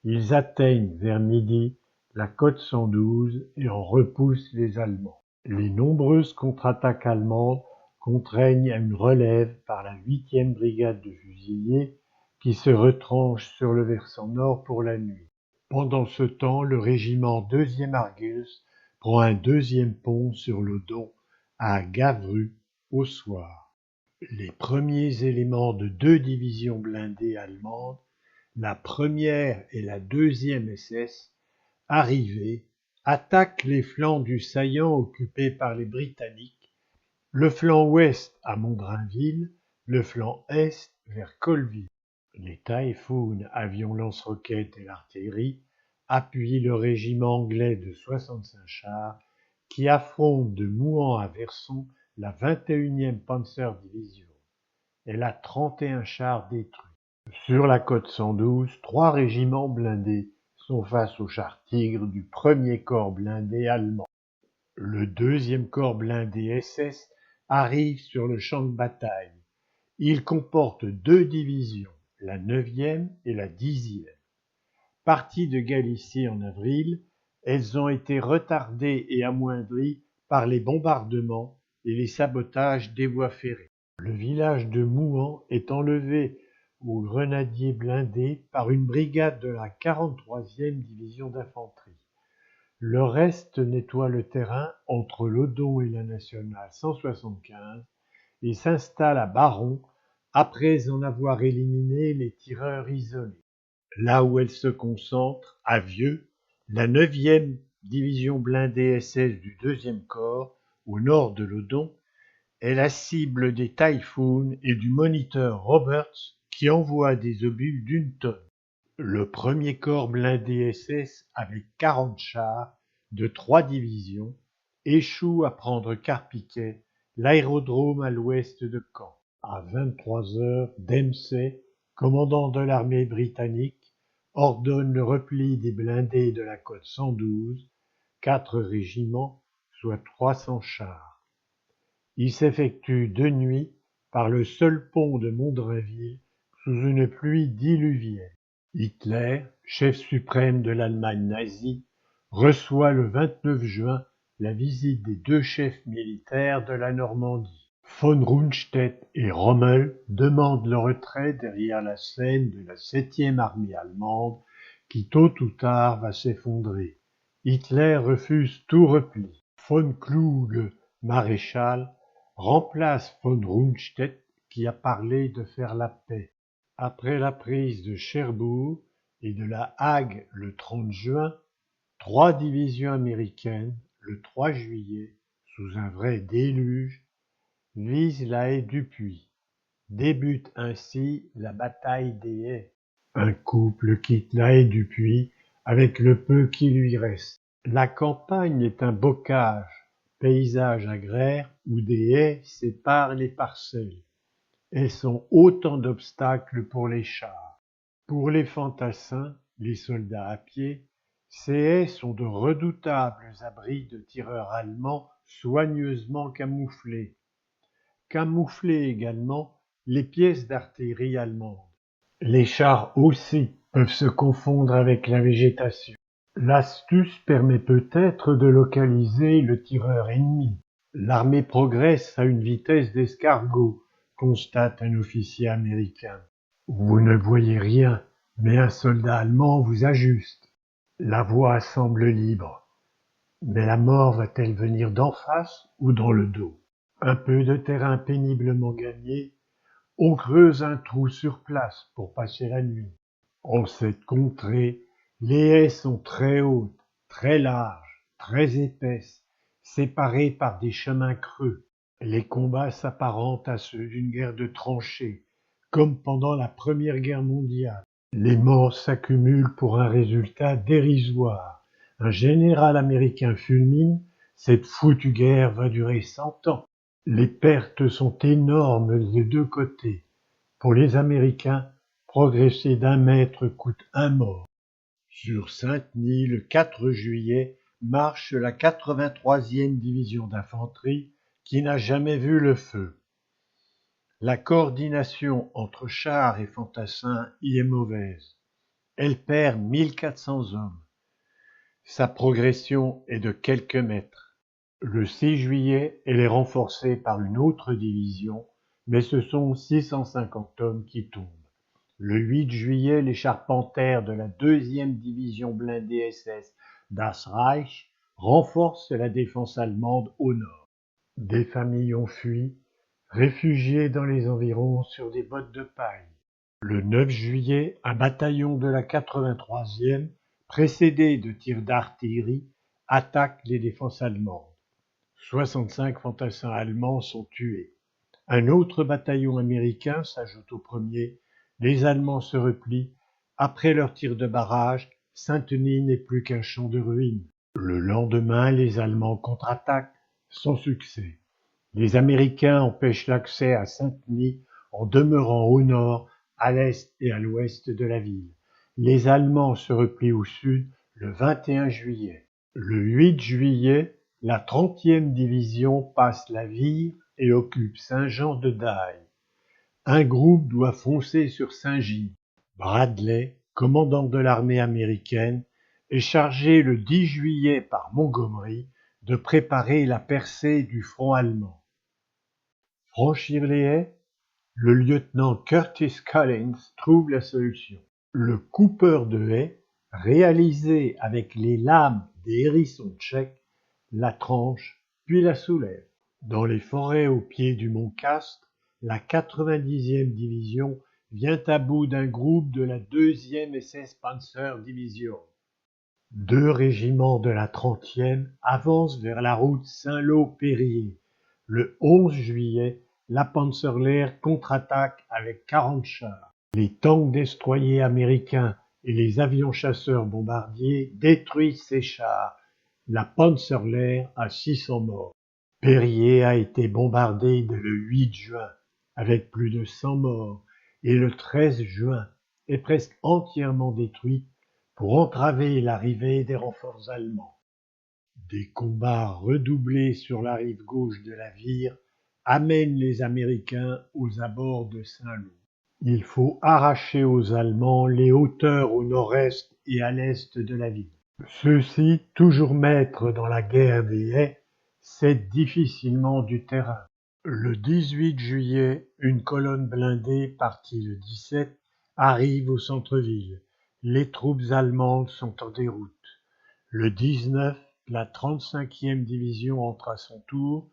Ils atteignent vers midi la côte 112 et en repoussent les Allemands. Les nombreuses contre-attaques allemandes contraignent à une relève par la 8e brigade de fusiliers qui se retranche sur le versant nord pour la nuit. Pendant ce temps, le régiment 2e Argus prend un 2e pont sur l'Odon à Gavru au soir. Les premiers éléments de deux divisions blindées allemandes, la première et la deuxième SS, arrivées, attaquent les flancs du saillant occupé par les Britanniques, le flanc ouest à Mondrinville, le flanc est vers Colville. Les Typhoon, avions lance-roquettes et l'artillerie, appuient le régiment anglais de 65 chars qui affronte de Mouhan à Verson la 21e Panzer-Division. Elle a 31 chars détruits. Sur la côte 112, 3 régiments blindés sont face aux chars Tigre du 1er corps blindé allemand. Le 2e corps blindé SS arrive sur le champ de bataille. Il comporte 2 divisions, la 9e et la 10e. Parties de Galicie en avril, elles ont été retardées et amoindries par les bombardements et les sabotages des voies ferrées. Le village de Mouhan est enlevé aux grenadiers blindés par une brigade de la 43e division d'infanterie. Le reste nettoie le terrain entre l'Odon et la nationale 175 et s'installe à Baron après en avoir éliminé les tireurs isolés. Là où elle se concentre, à Vieux, la 9e division blindée SS du 2e corps, au nord de l'Odon, est la cible des Typhoon et du moniteur Roberts qui envoie des obus d'une tonne. Le 1er corps blindé SS, avec 40 chars de 3 divisions, échoue à prendre Carpiquet, l'aérodrome à l'ouest de Caen. À 23 heures, Dempsey, commandant de l'armée britannique, ordonne le repli des blindés de la côte 112, 4 régiments, soit 300 chars. Il s'effectue de nuit par le seul pont de Mondrinville sous une pluie diluvienne. Hitler, chef suprême de l'Allemagne nazie, reçoit le 29 juin la visite des 2 chefs militaires de la Normandie. Von Rundstedt et Rommel demandent le retrait derrière la Seine de la 7e armée allemande qui tôt ou tard va s'effondrer. Hitler refuse tout repli. Von Kluge, maréchal, remplace von Rundstedt qui a parlé de faire la paix. Après la prise de Cherbourg et de La Hague le 30 juin, 3 divisions américaines, le 3 juillet, sous un vrai déluge, vise la haie du Puy. Débute ainsi la bataille des haies. Un couple quitte la haie du Puy avec le peu qui lui reste. La campagne est un bocage, paysage agraire où des haies séparent les parcelles. Elles sont autant d'obstacles pour les chars. Pour les fantassins, les soldats à pied, ces haies sont de redoutables abris de tireurs allemands soigneusement camouflés. Camoufler également les pièces d'artillerie allemandes. Les chars aussi peuvent se confondre avec la végétation. L'astuce permet peut-être de localiser le tireur ennemi. L'armée progresse à une vitesse d'escargot, constate un officier américain. Vous ne voyez rien, mais un soldat allemand vous ajuste. La voie semble libre. Mais la mort va-t-elle venir d'en face ou dans le dos? Un peu de terrain péniblement gagné, on creuse un trou sur place pour passer la nuit. En cette contrée, les haies sont très hautes, très larges, très épaisses, séparées par des chemins creux. Les combats s'apparentent à ceux d'une guerre de tranchées, comme pendant la Première Guerre mondiale. Les morts s'accumulent pour un résultat dérisoire. Un général américain fulmine, cette foutue guerre va durer 100 ans. Les pertes sont énormes des 2 côtés. Pour les Américains, progresser d'1 mètre coûte 1 mort. Sur Saint-Denis, le 4 juillet, marche la 83e division d'infanterie qui n'a jamais vu le feu. La coordination entre chars et fantassins y est mauvaise. Elle perd 1400 hommes. Sa progression est de quelques mètres. Le 6 juillet, elle est renforcée par une autre division, mais ce sont 650 hommes qui tombent. Le 8 juillet, les charpentaires de la 2e division blindée SS Das Reich renforcent la défense allemande au nord. Des familles ont fui, réfugiés dans les environs sur des bottes de paille. Le 9 juillet, un bataillon de la 83e, précédé de tirs d'artillerie, attaque les défenses allemandes. 65 fantassins allemands sont tués. Un autre bataillon américain s'ajoute au premier. Les Allemands se replient. Après leur tir de barrage, Saint-Denis n'est plus qu'un champ de ruines. Le lendemain, les Allemands contre-attaquent, sans succès. Les Américains empêchent l'accès à Saint-Denis en demeurant au nord, à l'est et à l'ouest de la ville. Les Allemands se replient au sud le 21 juillet. Le 8 juillet, la 30e division passe la Vire et occupe Saint-Jean-de-Daille. Un groupe doit foncer sur Saint-Gilles. Bradley, commandant de l'armée américaine, est chargé le 10 juillet par Montgomery de préparer la percée du front allemand. Franchir les haies, le lieutenant Curtis Collins trouve la solution. Le coupeur de haies, réalisé avec les lames des hérissons tchèques, la tranche puis la soulève. Dans les forêts au pied du mont Castres, la 90e division vient à bout d'un groupe de la 2e SS Panzer Division. 2 régiments de la 30e avancent vers la route Saint-Lô-Périer. Le 11 juillet, la Panzerlehr contre-attaque avec 40 chars. Les tanks destroyers américains et les avions chasseurs bombardiers détruisent ces chars. La Panzerlehr a 600 morts. Périer a été bombardé dès le 8 juin, avec plus de 100 morts, et le 13 juin est presque entièrement détruite pour entraver l'arrivée des renforts allemands. Des combats redoublés sur la rive gauche de la Vire amènent les Américains aux abords de Saint-Lô. Il faut arracher aux Allemands les hauteurs au nord-est et à l'est de la ville. Ceux-ci, toujours maîtres dans la guerre des haies, cèdent difficilement du terrain. Le 18 juillet, une colonne blindée, partie le 17, arrive au centre-ville. Les troupes allemandes sont en déroute. Le 19, la 35e division entre à son tour,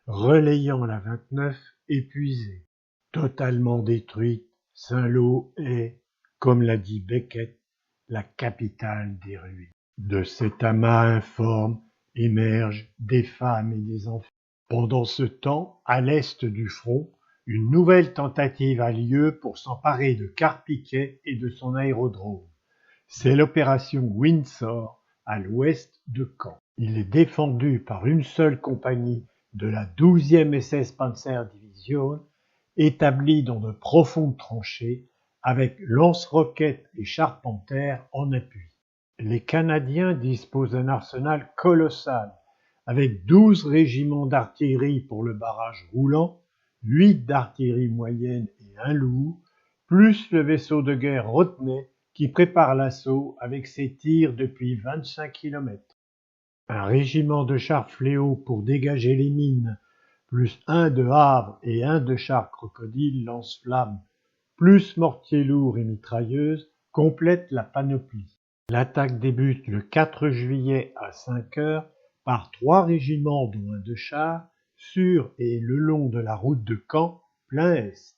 relayant la 29, épuisée. Totalement détruite, Saint-Lô est, comme l'a dit Beckett, la capitale des ruines. De cet amas informe émergent des femmes et des enfants. Pendant ce temps, à l'est du front, une nouvelle tentative a lieu pour s'emparer de Carpiquet et de son aérodrome. C'est l'opération Windsor à l'ouest de Caen. Il est défendu par une seule compagnie de la 12e SS Panzer Division, établie dans de profondes tranchées, avec lance-roquettes et charpentères en appui. Les Canadiens disposent d'un arsenal colossal, avec 12 régiments d'artillerie pour le barrage roulant, 8 d'artillerie moyenne et un lourd, plus le vaisseau de guerre Rodney qui prépare l'assaut avec ses tirs depuis 25 km. Un régiment de chars fléaux pour dégager les mines, plus un de Havre et un de chars crocodile lance-flammes, plus mortiers lourds et mitrailleuses, complètent la panoplie. L'attaque débute le 4 juillet à 5 heures par 3 régiments dont un de chars, sur et le long de la route de Caen, plein est.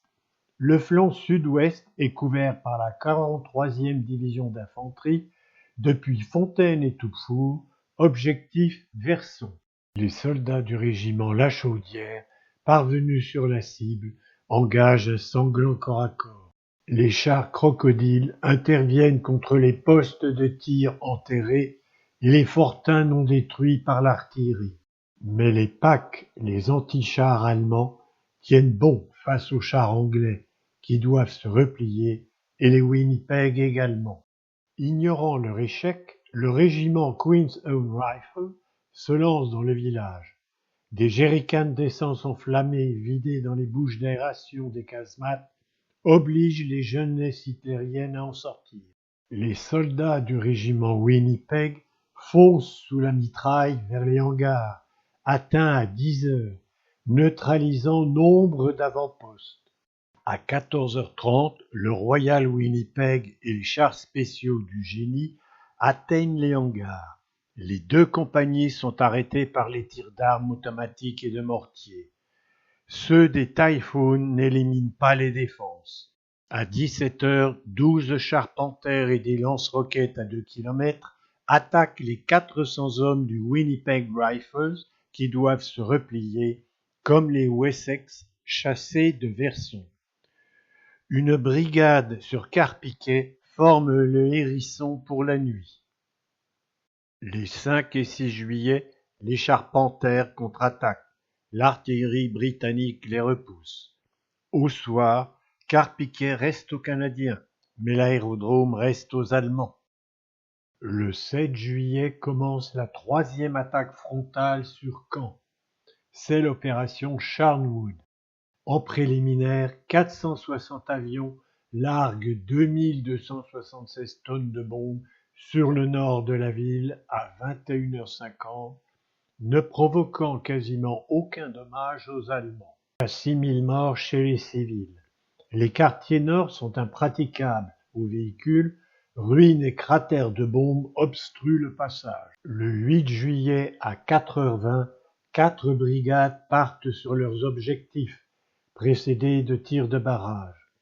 Le flanc sud-ouest est couvert par la 43e division d'infanterie depuis Fontaine et Toufour, objectif Verson. Les soldats du régiment La Chaudière, parvenus sur la cible, engagent un sanglant corps à corps. Les chars crocodiles interviennent contre les postes de tir enterrés et les fortins non détruits par l'artillerie. Mais les PAC, les anti-chars allemands, tiennent bon face aux chars anglais qui doivent se replier et les Winnipeg également. Ignorant leur échec, le régiment Queen's Own Rifle se lance dans le village. Des jerrycans d'essence enflammée vidés dans les bouches d'aération des casemates obligent les jeunesses hitlériennes à en sortir. Les soldats du régiment Winnipeg foncent sous la mitraille vers les hangars, atteints à 10 heures, neutralisant nombre d'avant-postes. À 14h30, le Royal Winnipeg et les chars spéciaux du génie atteignent les hangars. Les 2 compagnies sont arrêtées par les tirs d'armes automatiques et de mortiers. Ceux des Typhoons n'éliminent pas les défenses. À 17h, 12 chars Panthers et des lance-roquettes à 2 km attaquent les 400 hommes du Winnipeg Rifles qui doivent se replier, comme les Wessex chassés de Verson. Une brigade sur Carpiquet forme le Hérisson pour la nuit. Les 5 et 6 juillet, les chars Panthers contre-attaquent. L'artillerie britannique les repousse. Au soir, Carpiquet reste aux Canadiens, mais l'aérodrome reste aux Allemands. Le 7 juillet commence la 3e attaque frontale sur Caen. C'est l'opération Charnwood. En préliminaire, 460 avions larguent 2276 tonnes de bombes sur le nord de la ville à 21h50, ne provoquant quasiment aucun dommage aux Allemands. Il y a 6000 morts chez les civils. Les quartiers nord sont impraticables aux véhicules, ruines et cratères de bombes obstruent le passage. Le 8 juillet à 4h20, 4 brigades partent sur leurs objectifs, précédées de tirs de barrage.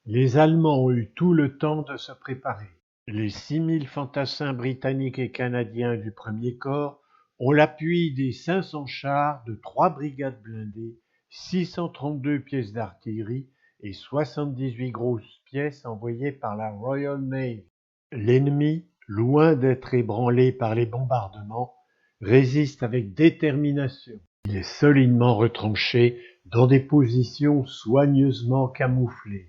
Les Allemands ont eu tout le temps de se préparer. Les 6000 fantassins britanniques et canadiens du premier corps ont l'appui des 500 chars de 3 brigades blindées, 632 pièces d'artillerie et 78 grosses pièces envoyées par la Royal Navy. L'ennemi, loin d'être ébranlé par les bombardements, résiste avec détermination. Il est solidement retranché dans des positions soigneusement camouflées.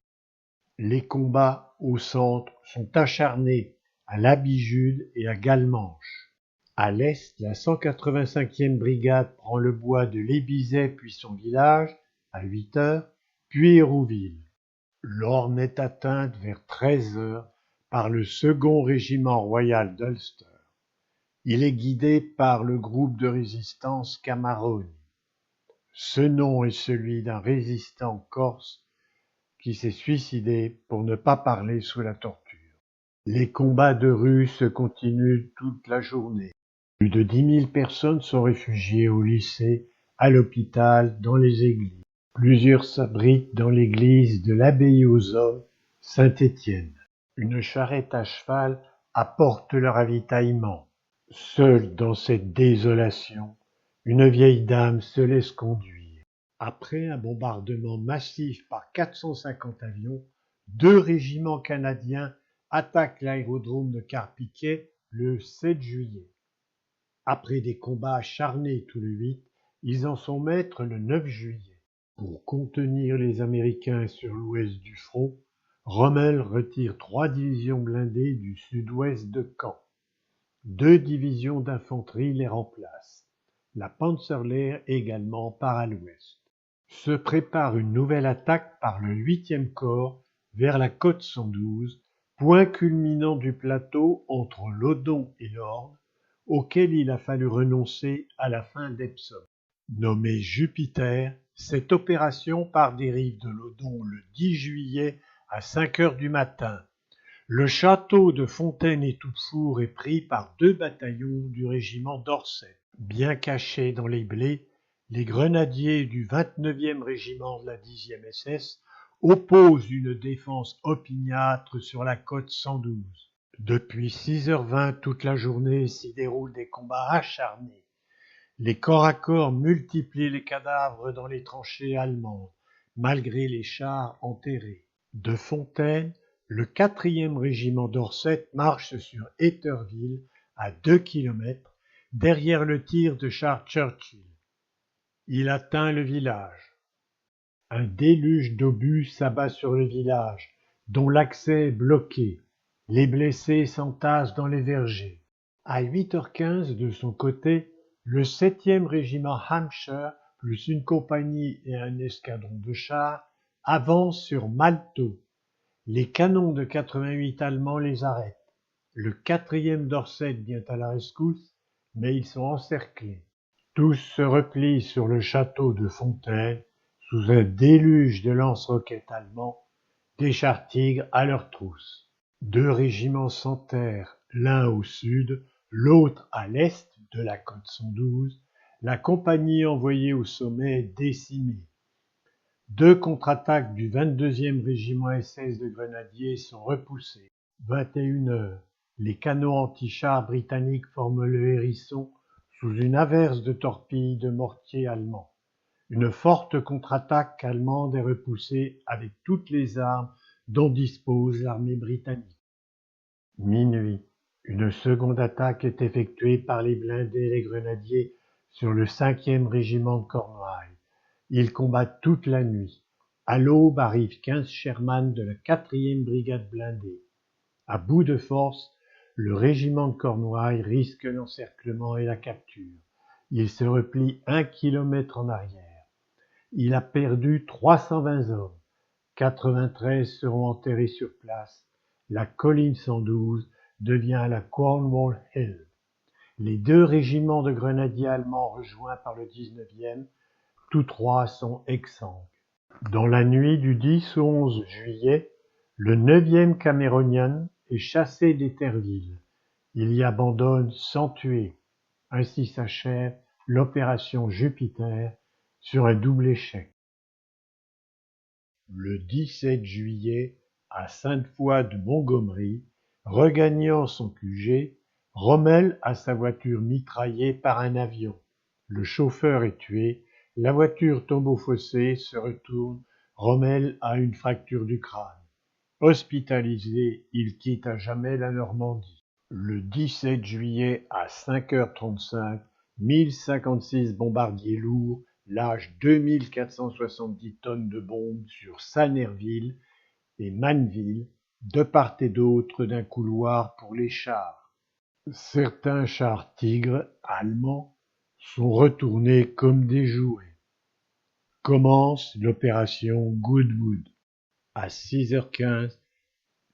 Les combats au centre sont acharnés à Labijude et à Galmanche. À l'est, la 185e brigade prend le bois de Lébizet puis son village, à 8h, puis Hérouville. L'Orne est atteinte vers 13h par le 2e régiment royal d'Ulster. Il est guidé par le groupe de résistance Camarone. Ce nom est celui d'un résistant corse qui s'est suicidé pour ne pas parler sous la torture. Les combats de rue se continuent toute la journée. Plus de 10 000 personnes sont réfugiées au lycée, à l'hôpital, dans les églises. Plusieurs s'abritent dans l'église de l'abbaye aux hommes, Saint-Étienne. Une charrette à cheval apporte le ravitaillement. Seule dans cette désolation, une vieille dame se laisse conduire. Après un bombardement massif par 450 avions, 2 régiments canadiens attaquent l'aérodrome de Carpiquet le 7 juillet. Après des combats acharnés tout le 8, ils en sont maîtres le 9 juillet. Pour contenir les Américains sur l'ouest du front, Rommel retire 3 divisions blindées du sud-ouest de Caen. 2 divisions d'infanterie les remplacent. La Panzerlehr également part à l'ouest. Se prépare une nouvelle attaque par le 8e corps vers la côte 112, point culminant du plateau entre l'Odon et l'Orne, auquel il a fallu renoncer à la fin d'Epsom. Nommée Jupiter, cette opération part des rives de l'Odon le 10 juillet à 5h du matin. Le château de Fontaine-et-Toutefour est pris par 2 bataillons du régiment Dorset. Bien cachés dans les blés, les grenadiers du 29e régiment de la 10e SS opposent une défense opiniâtre sur la côte 112. Depuis 6h20 toute la journée s'y déroulent des combats acharnés. Les corps à corps multiplient les cadavres dans les tranchées allemandes, malgré les chars enterrés. De Fontaine, le 4e régiment Dorset marche sur Etterville, à 2 km, derrière le tir de chars Churchill. Il atteint le village. Un déluge d'obus s'abat sur le village, dont l'accès est bloqué. Les blessés s'entassent dans les vergers. À 8h15, de son côté, le 7e régiment Hampshire, plus une compagnie et un escadron de chars, avance sur Malto. Les canons de 88 allemands les arrêtent. Le 4e Dorset vient à la rescousse, mais ils sont encerclés. Tous se replient sur le château de Fontaine, sous un déluge de lance-roquettes allemands, des chars Tigres à leurs trousses. 2 régiments s'enterrent, l'un au sud, l'autre à l'est de la côte 112, la compagnie envoyée au sommet est décimée. Deux contre-attaques du 22e régiment SS de grenadiers sont repoussées. 21 heures. Les canons anti-chars britanniques forment le hérisson sous une averse de torpilles de mortiers allemands. Une forte contre-attaque allemande est repoussée avec toutes les armes dont dispose l'armée britannique. Minuit. Une seconde attaque est effectuée par les blindés et les grenadiers sur le 5e régiment de Cornouailles. Ils combattent toute la nuit. À l'aube arrivent 15 Sherman de la 4e brigade blindée. À bout de force, le régiment de Cornouailles risque l'encerclement et la capture. Il se replie 1 kilomètre en arrière. Il a perdu 320 hommes. 93 seront enterrés sur place. La colline 112 devient la Cornwall Hill. Les deux régiments de grenadiers allemands rejoints par le 19e, tous trois sont exsangues. Dans la nuit du 10 au 11 juillet, le 9e Cameronian est chassé d'Etterville. Il y abandonne sans tuer. Ainsi s'achève l'opération Jupiter sur un double échec. Le 17 juillet, à Sainte-Foy de Montgomery, regagnant son QG, Rommel a sa voiture mitraillée par un avion. Le chauffeur est tué, la voiture tombe au fossé, se retourne, Rommel a une fracture du crâne. Hospitalisé, il quitte à jamais la Normandie. Le 17 juillet à 5h35, 1056 bombardiers lourds lâchent 2470 tonnes de bombes sur Sanerville et Manneville, de part et d'autre d'un couloir pour les chars. Certains chars Tigre allemands sont retournés comme des jouets. Commence l'opération Goodwood. À 6h15,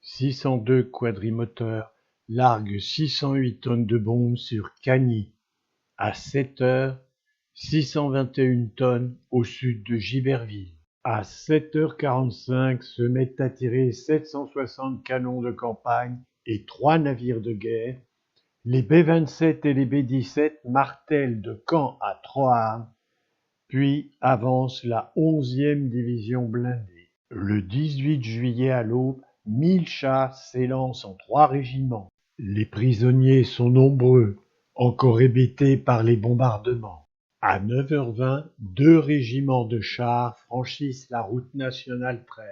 602 quadrimoteurs larguent 608 tonnes de bombes sur Cagny. À 7h, 621 tonnes au sud de Giberville. À 7h45 se mettent à tirer 760 canons de campagne et 3 navires de guerre. Les B-27 et les B-17 martèlent de Caen à Troarn, puis avance la 11e division blindée. Le 18 juillet à l'aube, 1000 chars s'élancent en 3 régiments. Les prisonniers sont nombreux, encore hébétés par les bombardements. À 9h20, 2 régiments de chars franchissent la route nationale 13.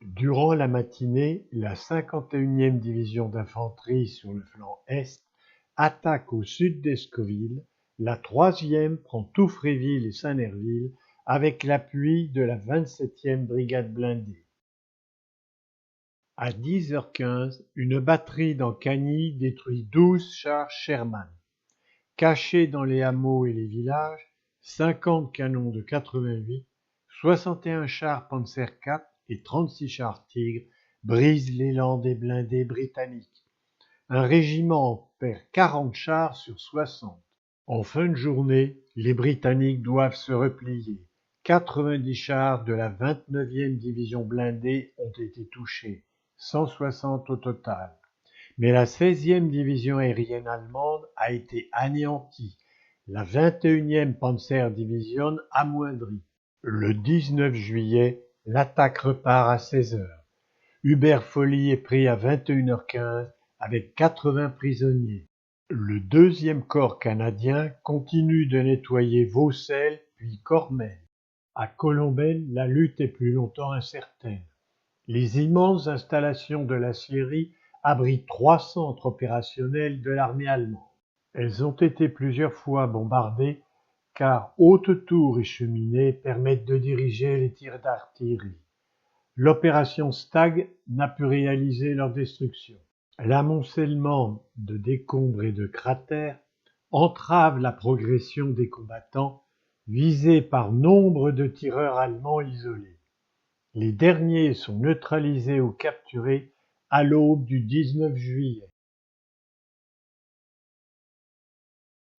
Durant la matinée, la 51e division d'infanterie sur le flanc est attaque au sud d'Escoville. La 3e prend Touffréville et Sanerville avec l'appui de la 27e brigade blindée. À 10h15, une batterie dans Cagny détruit 12 chars Sherman. Cachés dans les hameaux et les villages, 50 canons de 88, 61 chars Panzer IV et 36 chars Tigre brisent l'élan des blindés britanniques. Un régiment perd 40 chars sur 60. En fin de journée, les Britanniques doivent se replier. 90 chars de la 29e division blindée ont été touchés, 160 au total. Mais la 16e division aérienne allemande a été anéantie, la 21e Panzerdivision amoindrie. Le 19 juillet, l'attaque repart à 16h. Hubert Folly est pris à 21h15 avec 80 prisonniers. Le 2e corps canadien continue de nettoyer Vaucelles puis Cormelles. À Colombelles, la lutte est plus longtemps incertaine. Les immenses installations de l'acierie abritent 3 centres opérationnels de l'armée allemande. Elles ont été plusieurs fois bombardées car hautes tours et cheminées permettent de diriger les tirs d'artillerie. L'opération Stag n'a pu réaliser leur destruction. L'amoncellement de décombres et de cratères entrave la progression des combattants visés par nombre de tireurs allemands isolés. Les derniers sont neutralisés ou capturés à l'aube du 19 juillet.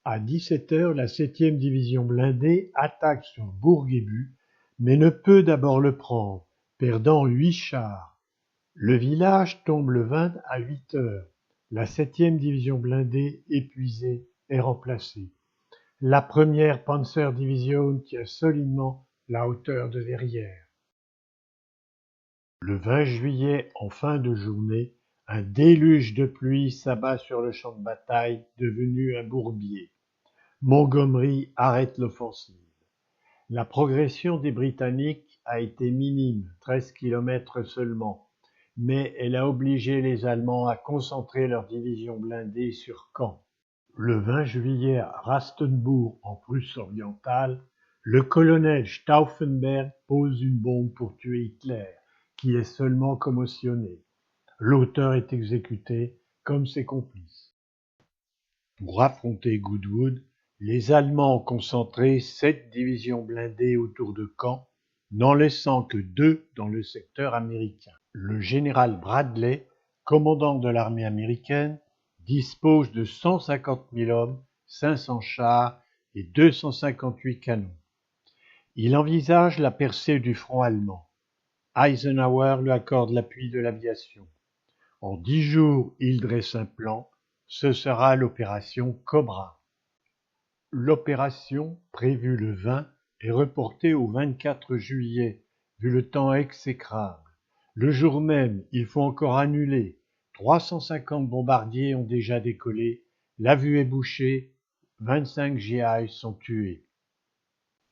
À 17h, la 7e division blindée attaque sur Bourguébu, mais ne peut d'abord le prendre, perdant 8 chars. Le village tombe le 20 à 8h. La 7e division blindée, épuisée, est remplacée. La 1re Panzerdivision tient solidement la hauteur de Verrières. Le 20 juillet, en fin de journée, un déluge de pluie s'abat sur le champ de bataille, devenu un bourbier. Montgomery arrête l'offensive. La progression des Britanniques a été minime, 13 kilomètres seulement, mais elle a obligé les Allemands à concentrer leurs divisions blindées sur Caen. Le 20 juillet, à Rastenbourg, en Prusse orientale, le colonel Stauffenberg pose une bombe pour tuer Hitler, qui est seulement commotionné. L'auteur est exécuté, comme ses complices. Pour affronter Goodwood, les Allemands ont concentré 7 divisions blindées autour de Caen, n'en laissant que 2 dans le secteur américain. Le général Bradley, commandant de l'armée américaine, dispose de 150 000 hommes, 500 chars et 258 canons. Il envisage la percée du front allemand. Eisenhower lui accorde l'appui de l'aviation. En 10 jours, il dresse un plan. Ce sera l'opération Cobra. L'opération, prévue le 20, est reportée au 24 juillet, vu le temps exécrable. Le jour même, il faut encore annuler. 350 bombardiers ont déjà décollé. La vue est bouchée. 25 GI sont tués.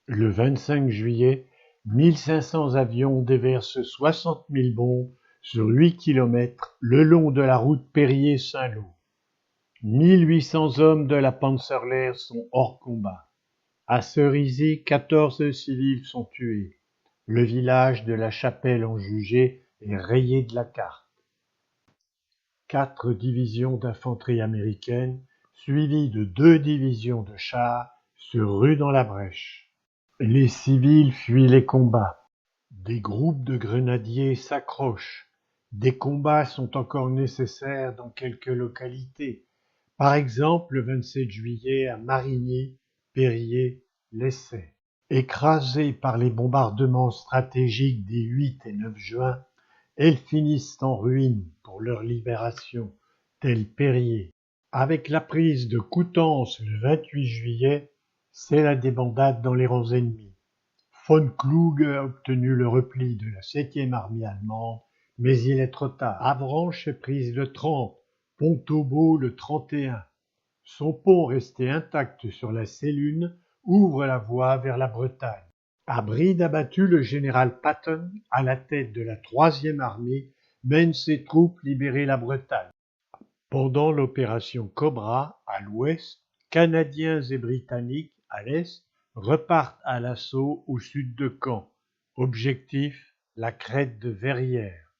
Le 25 juillet, 1500 avions déversent 60 000 bombes sur 8 kilomètres le long de la route Périer-Saint-Lô. 1800 hommes de la Panzerlehr sont hors combat. À Cerisy, 14 civils sont tués. Le village de la Chapelle-en-Jugé est rayé de la carte. 4 divisions d'infanterie américaines, suivies de 2 divisions de chars, se ruent dans la brèche. Les civils fuient les combats. Des groupes de grenadiers s'accrochent. Des combats sont encore nécessaires dans quelques localités. Par exemple, le 27 juillet à Marigny, Périer, l'Essai. Écrasées par les bombardements stratégiques des 8 et 9 juin, elles finissent en ruine pour leur libération, tel Périer. Avec la prise de Coutances le 28 juillet, c'est la débandade dans les rangs ennemis. Von Kluge a obtenu le repli de la 7e armée allemande, mais il est trop tard. Avranches est prise le 30, Pont-Aubeau le 31. Son pont resté intact sur la Sélune ouvre la voie vers la Bretagne. À Bride abattu, le général Patton, à la tête de la 3e armée, mène ses troupes libérer la Bretagne. Pendant l'opération Cobra, à l'ouest, Canadiens et Britanniques, à l'est, repartent à l'assaut au sud de Caen. Objectif, la crête de Verrières.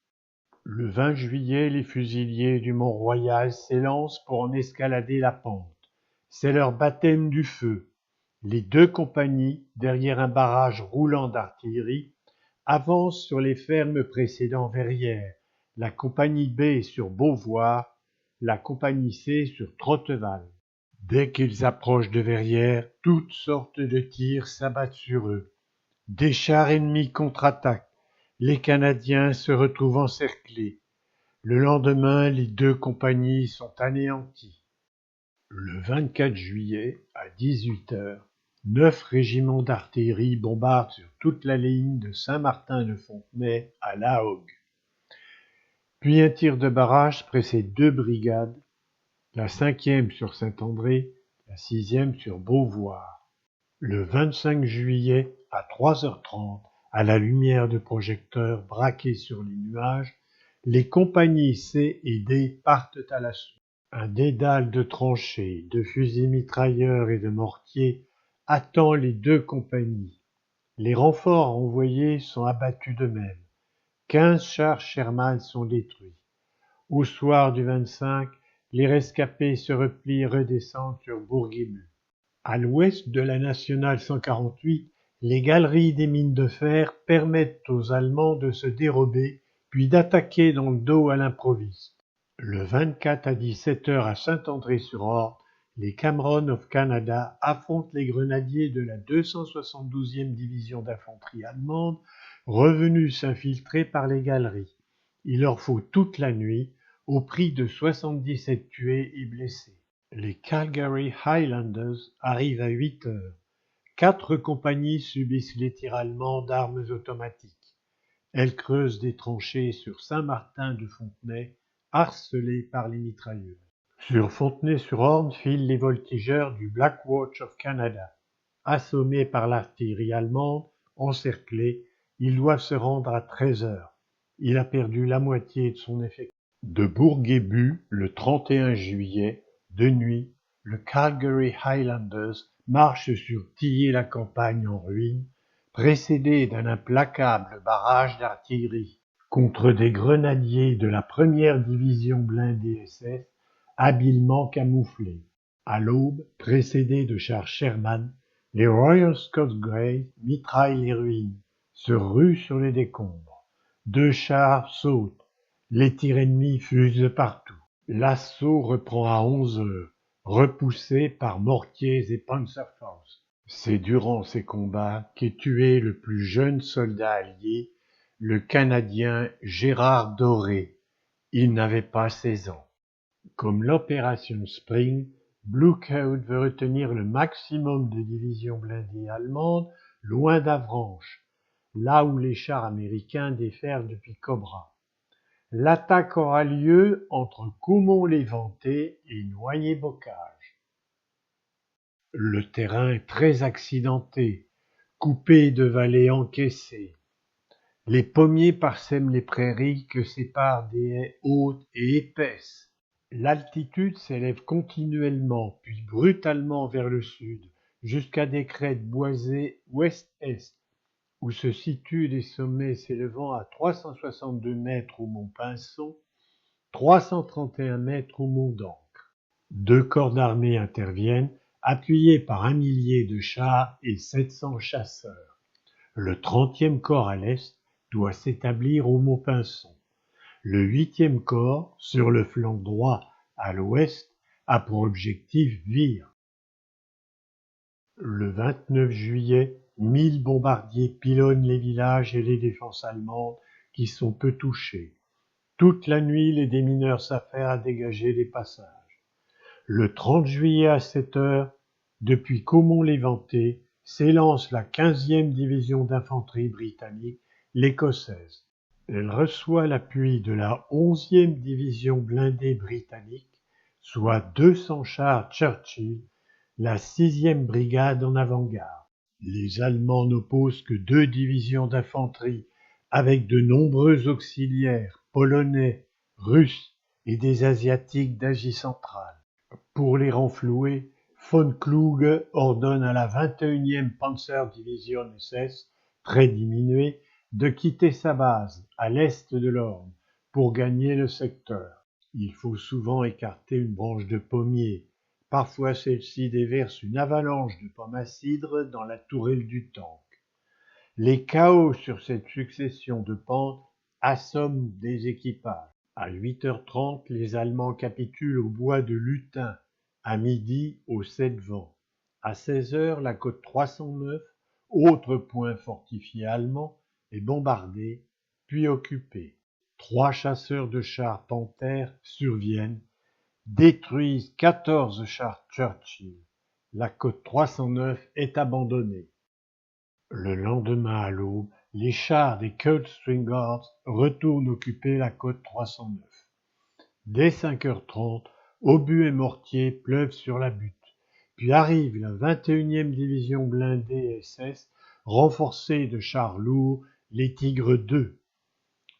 Le 20 juillet, les fusiliers du Mont-Royal s'élancent pour en escalader la pente. C'est leur baptême du feu. Les 2 compagnies, derrière un barrage roulant d'artillerie, avancent sur les fermes précédant Verrières, la compagnie B sur Beauvoir, la compagnie C sur Trotteval. Dès qu'ils approchent de Verrières, toutes sortes de tirs s'abattent sur eux. Des chars ennemis contre-attaquent. Les Canadiens se retrouvent encerclés. Le lendemain, les 2 compagnies sont anéanties. Le 24 juillet, à 18 heures, 9 régiments d'artillerie bombardent sur toute la ligne de Saint-Martin-de-Fontenay à La Hogue. Puis un tir de barrage précède 2 brigades, la 5e sur Saint-André, la 6e sur Beauvoir. Le 25 juillet, à 3h30, à la lumière de projecteurs braqués sur les nuages, les compagnies C et D partent à l'assaut. Un dédale de tranchées, de fusils mitrailleurs et de mortiers attend les 2 compagnies. Les renforts envoyés sont abattus d'eux-mêmes. 15 chars Sherman sont détruits. Au soir du 25, les rescapés se replient et redescendent sur Bourguibu. À l'ouest de la nationale 148, les galeries des mines de fer permettent aux Allemands de se dérober puis d'attaquer dans le dos à l'improviste. Le 24 à 17 heures à Saint-André-sur-Orne, les Cameron of Canada affrontent les grenadiers de la 272e division d'infanterie allemande, revenus s'infiltrer par les galeries. Il leur faut toute la nuit, au prix de 77 tués et blessés. Les Calgary Highlanders arrivent à 8 heures. 4 compagnies subissent les tirs allemands d'armes automatiques. Elle creuse des tranchées sur Saint-Martin-de-Fontenay, harcelée par les mitrailleuses. Sur Fontenay-sur-Orne filent les voltigeurs du Black Watch of Canada. Assommés par l'artillerie allemande, encerclés, ils doivent se rendre à 13 heures. Il a perdu la moitié de son effectif. De Bourguébu, le 31 juillet, de nuit, le Calgary Highlanders marche sur Tillier-la-Campagne en ruine, précédé d'un implacable barrage d'artillerie contre des grenadiers de la première division blindée SS, habilement camouflés. À l'aube, précédés de chars Sherman, les Royal Scots Greys mitraillent les ruines, se ruent sur les décombres. 2 chars sautent, les tirs ennemis fusent de partout. L'assaut reprend à 11 heures, repoussé par mortiers et Panzerfaust. C'est durant ces combats qu'est tué le plus jeune soldat allié, le Canadien Gérard Doré. Il n'avait pas 16 ans. Comme l'opération Spring, Bluecoat veut retenir le maximum de divisions blindées allemandes loin d'Avranches, là où les chars américains déferlent depuis Cobra. L'attaque aura lieu entre Caumont-les-Ventés et Noyer-Bocage. Le terrain est très accidenté, coupé de vallées encaissées. Les pommiers parsèment les prairies que séparent des haies hautes et épaisses. L'altitude s'élève continuellement, puis brutalement vers le sud, jusqu'à des crêtes boisées ouest-est, où se situent des sommets s'élevant à 362 mètres au mont Pinson, 331 mètres au mont d'Ancre. 2 corps d'armée interviennent, appuyés par 1 millier de chars et 700 chasseurs. Le 30e corps à l'est doit s'établir au mont Pinson. Le 8e corps, sur le flanc droit à l'ouest, a pour objectif Vire. Le 29 juillet, 1000 bombardiers pilonnent les villages et les défenses allemandes qui sont peu touchés. Toute la nuit, les démineurs s'affairent à dégager les passages. Le 30 juillet à 7 heures, depuis Caumont-les-Ventés, s'élance la 15e division d'infanterie britannique, l'Écossaise. Elle reçoit l'appui de la 11e division blindée britannique, soit 200 chars Churchill, la 6e brigade en avant-garde. Les Allemands n'opposent que 2 divisions d'infanterie, avec de nombreux auxiliaires polonais, russes et des Asiatiques d'Asie centrale. Pour les renflouer, von Kluge ordonne à la 21e Panzerdivision SS, très diminuée, de quitter sa base à l'est de l'Orne pour gagner le secteur. Il faut souvent écarter une branche de pommier. Parfois celle-ci déverse une avalanche de pommes à cidre dans la tourelle du tank. Les chaos sur cette succession de pentes assomment des équipages. À 8h30, les Allemands capitulent au bois de Lutin, à midi au 7-Vent. À 16h, la côte 309, autre point fortifié allemand, est bombardée, puis occupée. 3 chasseurs de chars Panthère surviennent, détruisent 14 chars Churchill. La côte 309 est abandonnée. Le lendemain à l'aube, les chars des Coldstream Guards retournent occuper la côte 309. Dès 5h30, obus et mortiers pleuvent sur la butte. Puis arrive la 21e division blindée SS, renforcée de chars lourds, les Tigres II.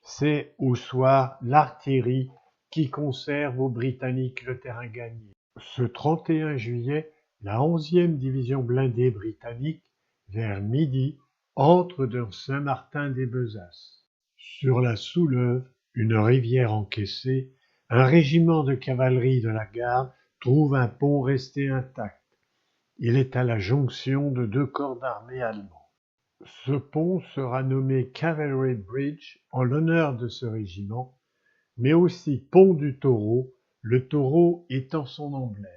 C'est au soir l'artillerie qui conserve aux Britanniques le terrain gagné. Ce 31 juillet, la 11e division blindée britannique, vers midi, entre dans Saint-Martin-des-Bezasses. Sur la Souleuve, une rivière encaissée, un régiment de cavalerie de la garde trouve un pont resté intact. Il est à la jonction de 2 corps d'armée allemands. Ce pont sera nommé Cavalry Bridge en l'honneur de ce régiment, mais aussi pont du taureau, le taureau étant son emblème.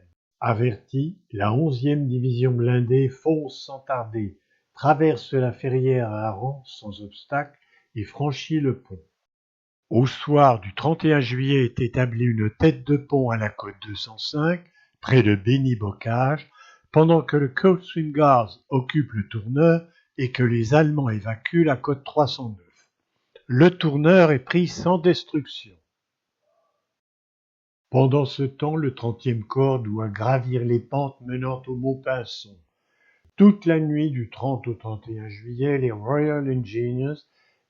Avertie, la 11e division blindée fonce sans tarder, traverse la Ferrière à Arran sans obstacle et franchit le pont. Au soir du 31 juillet est établie une tête de pont à la côte 205, près de Béni-Bocage, pendant que le Coldstream Guards occupe le tourneur et que les Allemands évacuent la côte 309. Le tourneur est pris sans destruction. Pendant ce temps, le 30e corps doit gravir les pentes menant au mont Pinson. Toute la nuit du 30 au 31 juillet, les Royal Engineers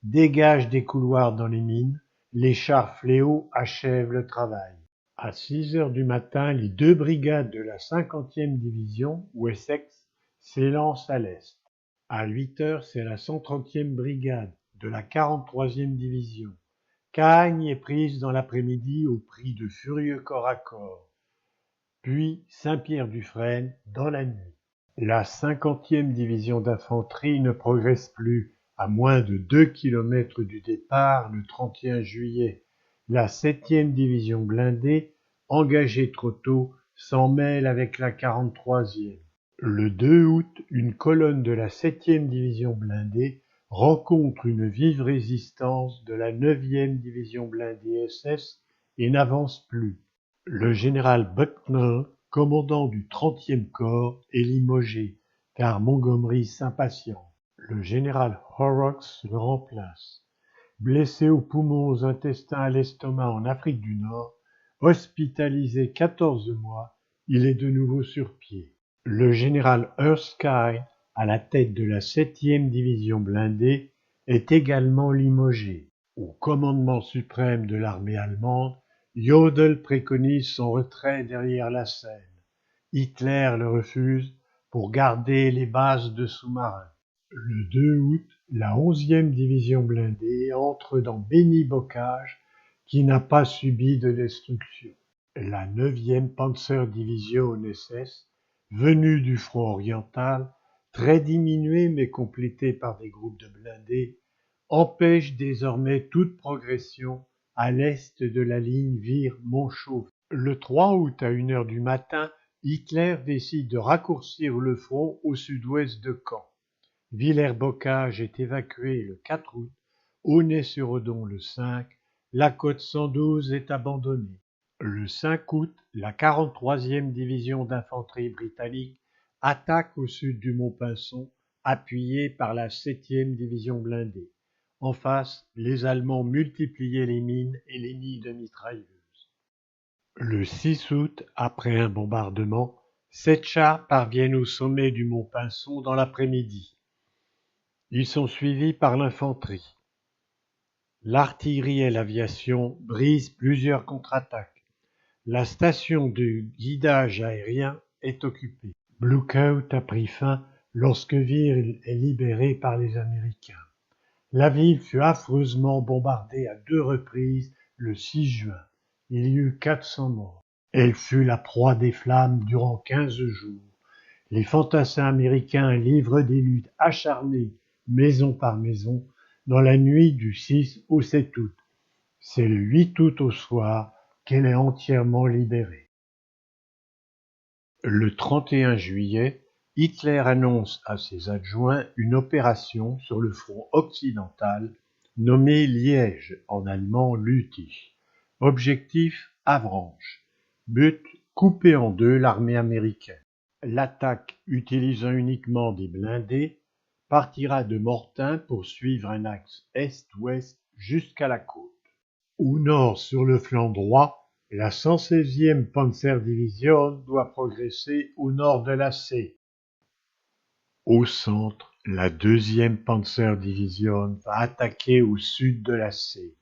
dégagent des couloirs dans les mines. Les chars Fléau achèvent le travail. À 6 heures du matin, les 2 brigades de la 50e division, Wessex, s'élancent à l'est. À 8 heures, c'est la 130e brigade de la 43e division. Cagnes est prise dans l'après-midi au prix de furieux corps à corps. Puis Saint-Pierre-du-Frêne dans la nuit. La 50e division d'infanterie ne progresse plus, à moins de 2 kilomètres du départ le 31 juillet. La 7e division blindée, engagée trop tôt, s'en mêle avec la 43e. Le 2 août, une colonne de la 7e division blindée rencontre une vive résistance de la 9e division blindée SS et n'avance plus. Le général Buckner, commandant du 30e corps, est limogé, car Montgomery s'impatiente. Le général Horrocks le remplace. Blessé aux poumons, aux intestins, à l'estomac en Afrique du Nord, hospitalisé 14 mois, il est de nouveau sur pied. Le général Erskine, à la tête de la 7e division blindée, est également limogé. Au commandement suprême de l'armée allemande, Jodl préconise son retrait derrière la Seine. Hitler le refuse pour garder les bases de sous-marins. Le 2 août, la 11e division blindée entre dans Béni-Bocage, qui n'a pas subi de destruction. La 9e Panzerdivision SS, venue du front oriental, très diminuée mais complétée par des groupes de blindés, empêche désormais toute progression à l'est de la ligne Vire-Montchauvet. Le 3 août à 1 heure du matin, Hitler décide de raccourcir le front au sud-ouest de Caen. Villers-Bocage est évacué le 4 août, Aulnay-sur-Odon le 5, la côte 112 est abandonnée. Le 5 août, la 43e division d'infanterie britannique attaque au sud du mont Pinson, appuyée par la 7e division blindée. En face, les Allemands multipliaient les mines et les nids de mitrailleuses. Le 6 août, après un bombardement, 7 chars parviennent au sommet du mont Pinson dans l'après-midi. Ils sont suivis par l'infanterie. L'artillerie et l'aviation brisent plusieurs contre-attaques. La station de guidage aérien est occupée. Bluecoat a pris fin lorsque Vire est libéré par les Américains. La ville fut affreusement bombardée à 2 reprises le 6 juin. Il y eut 400 morts. Elle fut la proie des flammes durant 15 jours. Les fantassins américains livrent des luttes acharnées, maison par maison, dans la nuit du 6 au 7 août. C'est le 8 août au soir qu'elle est entièrement libérée. Le 31 juillet, Hitler annonce à ses adjoints une opération sur le front occidental nommée Liège, en allemand Lüttich. Objectif Avranches. But couper en deux l'armée américaine. L'attaque, utilisant uniquement des blindés, partira de Mortain pour suivre un axe est-ouest jusqu'à la côte. Au nord, sur le flanc droit, la 116e Panzerdivision doit progresser au nord de la C. Au centre, la 2e Panzerdivision va attaquer au sud de la C.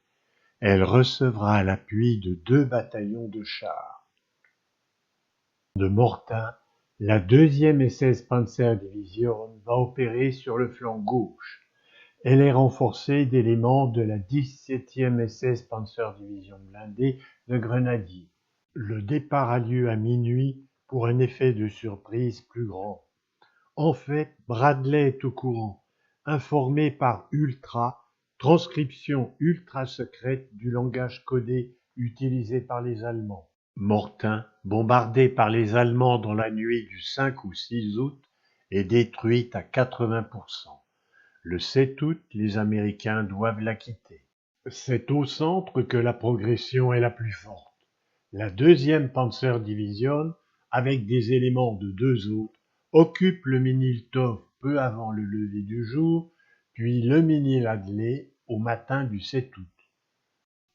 Elle recevra l'appui de 2 bataillons de chars. De Mortain, la 2e SS Panzerdivision va opérer sur le flanc gauche. Elle est renforcée d'éléments de la 17e SS Panzerdivision blindée de grenadiers. Le départ a lieu à minuit pour un effet de surprise plus grand. En fait, Bradley est au courant, informé par Ultra, transcription ultra secrète du langage codé utilisé par les Allemands. Mortain, bombardée par les Allemands dans la nuit du 5 au 6 août, est détruite à 80%. Le 7 août, les Américains doivent la quitter. C'est au centre que la progression est la plus forte. La 2e Panzerdivision, avec des éléments de 2 autres, occupe le Ménil-Tov peu avant le lever du jour, puis le Ménil-Adlai au matin du 7 août.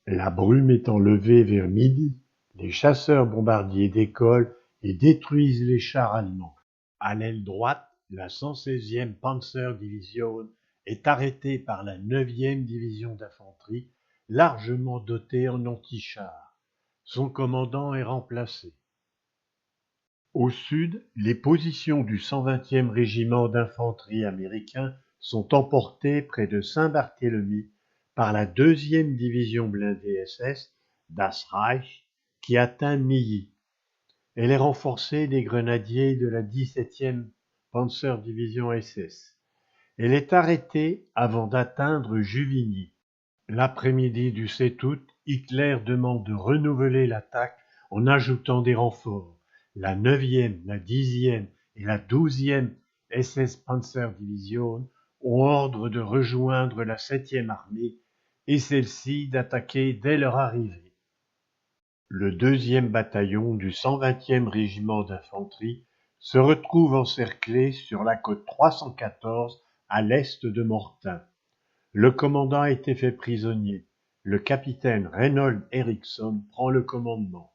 La brume étant levée vers midi, les chasseurs bombardiers décollent et détruisent les chars allemands. À l'aile droite, la 116e Panzerdivision est arrêtée par la 9e division d'infanterie, largement dotée en antichars. Son commandant est remplacé. Au sud, les positions du 120e régiment d'infanterie américain sont emportées près de Saint-Barthélemy par la 2e division blindée SS Das Reich qui atteint Milly. Elle est renforcée des grenadiers de la 17e Panzerdivision SS. Elle est arrêtée avant d'atteindre Juvigny. L'après-midi du 7 août, Hitler demande de renouveler l'attaque en ajoutant des renforts. La 9e, la 10e et la 12e SS Panzerdivision ont ordre de rejoindre la 7e armée et celle-ci d'attaquer dès leur arrivée. Le 2e bataillon du 120e régiment d'infanterie se retrouve encerclé sur la côte 314 à l'est de Mortain. Le commandant a été fait prisonnier. Le capitaine Reynold Eriksson prend le commandement.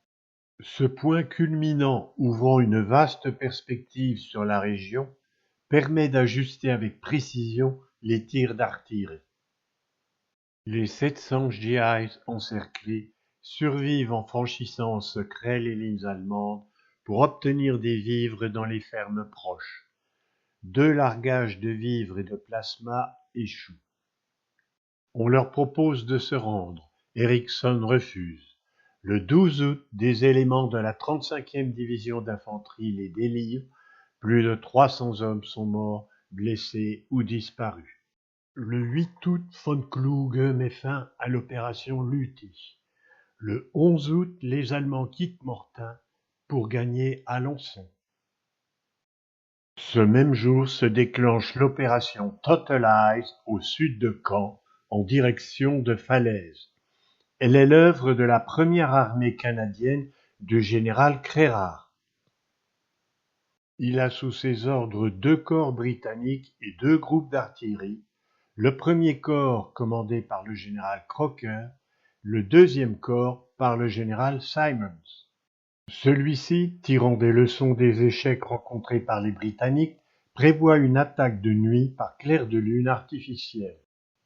Ce point culminant ouvrant une vaste perspective sur la région permet d'ajuster avec précision les tirs d'artillerie. Les 700 GIs encerclés survivent en franchissant en secret les lignes allemandes pour obtenir des vivres dans les fermes proches. 2 largages de vivres et de plasma échouent. On leur propose de se rendre. Eriksson refuse. Le 12 août, des éléments de la 35e division d'infanterie les délivrent. Plus de 300 hommes sont morts, blessés ou disparus. Le 8 août, von Kluge met fin à l'opération Lüttich. Le 11 août, les Allemands quittent Mortain pour gagner Alençon. Ce même jour se déclenche l'opération Total Eyes au sud de Caen, en direction de Falaise. Elle est l'œuvre de la première armée canadienne du général Crérard. Il a sous ses ordres 2 corps britanniques et 2 groupes d'artillerie, le premier corps commandé par le général Crocker, le deuxième corps par le général Simons. Celui-ci, tirant des leçons des échecs rencontrés par les Britanniques, prévoit une attaque de nuit par clair de lune artificielle.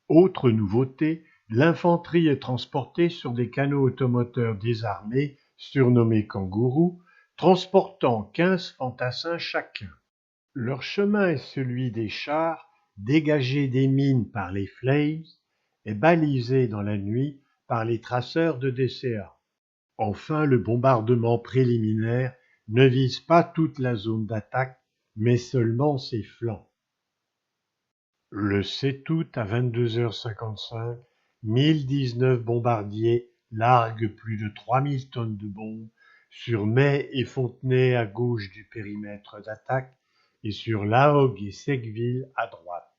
Autre nouveauté, l'infanterie est transportée sur des canots automoteurs désarmés, surnommés kangourous, transportant 15 fantassins chacun. Leur chemin est celui des chars, dégagés des mines par les Flames et balisés dans la nuit par les traceurs de DCA. Enfin, le bombardement préliminaire ne vise pas toute la zone d'attaque, mais seulement ses flancs. Le 7 août à 22h55, 1019 bombardiers larguent plus de 3000 tonnes de bombes sur May et Fontenay à gauche du périmètre d'attaque et sur Laog et Sequeville à droite.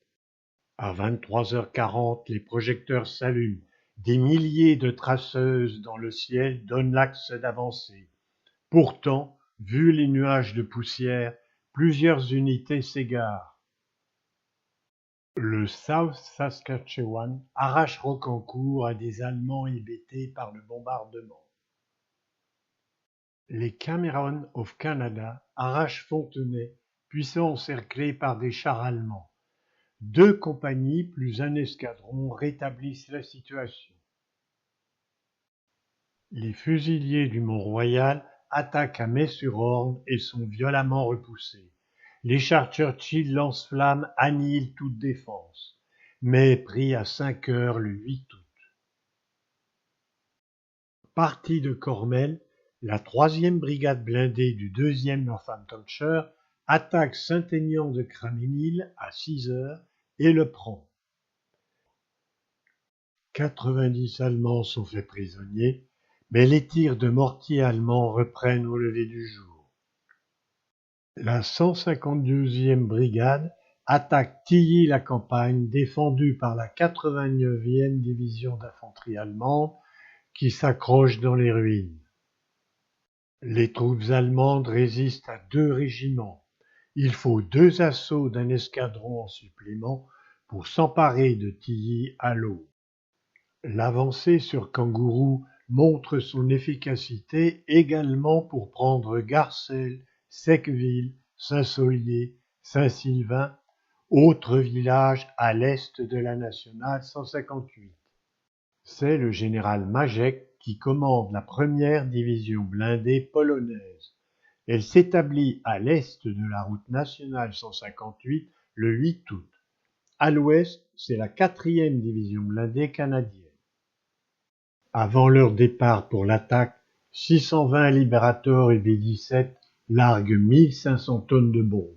À 23h40, les projecteurs s'allument. Des milliers de traceuses dans le ciel donnent l'axe d'avancée. Pourtant, vu les nuages de poussière, plusieurs unités s'égarent. Le South Saskatchewan arrache Rocancourt à des Allemands hébétés par le bombardement. Les Cameron of Canada arrachent Fontenay, puis sont encerclés par des chars allemands. 2 compagnies plus un escadron rétablissent la situation. Les fusiliers du Mont-Royal attaquent à May-sur-Orne et sont violemment repoussés. Les chars Churchill lance-flammes annihilent toute défense, mais est pris à 5 heures le 8 août. Partie de Cormel, la 3e brigade blindée du 2e Northamptonshire attaque Saint-Aignan de Craménil à 6 heures et le prend. 90 Allemands sont faits prisonniers, mais les tirs de mortier allemands reprennent au lever du jour. La 152e brigade attaque Tilly-la-Campagne, défendue par la 89e division d'infanterie allemande, qui s'accroche dans les ruines. Les troupes allemandes résistent à 2 régiments. Il faut 2 assauts d'un escadron en supplément pour s'emparer de Tilly à l'eau. L'avancée sur Kangourou montre son efficacité également pour prendre Garcelles, Secqueville, Saint-Saulnier, Saint-Sylvain, autres villages à l'est de la nationale 158. C'est le général Majek qui commande la première division blindée polonaise. Elle s'établit à l'est de la route nationale 158 le 8 août. À l'ouest, c'est la quatrième division blindée canadienne. Avant leur départ pour l'attaque, 620 Liberator et B-17 larguent 1500 tonnes de bombes.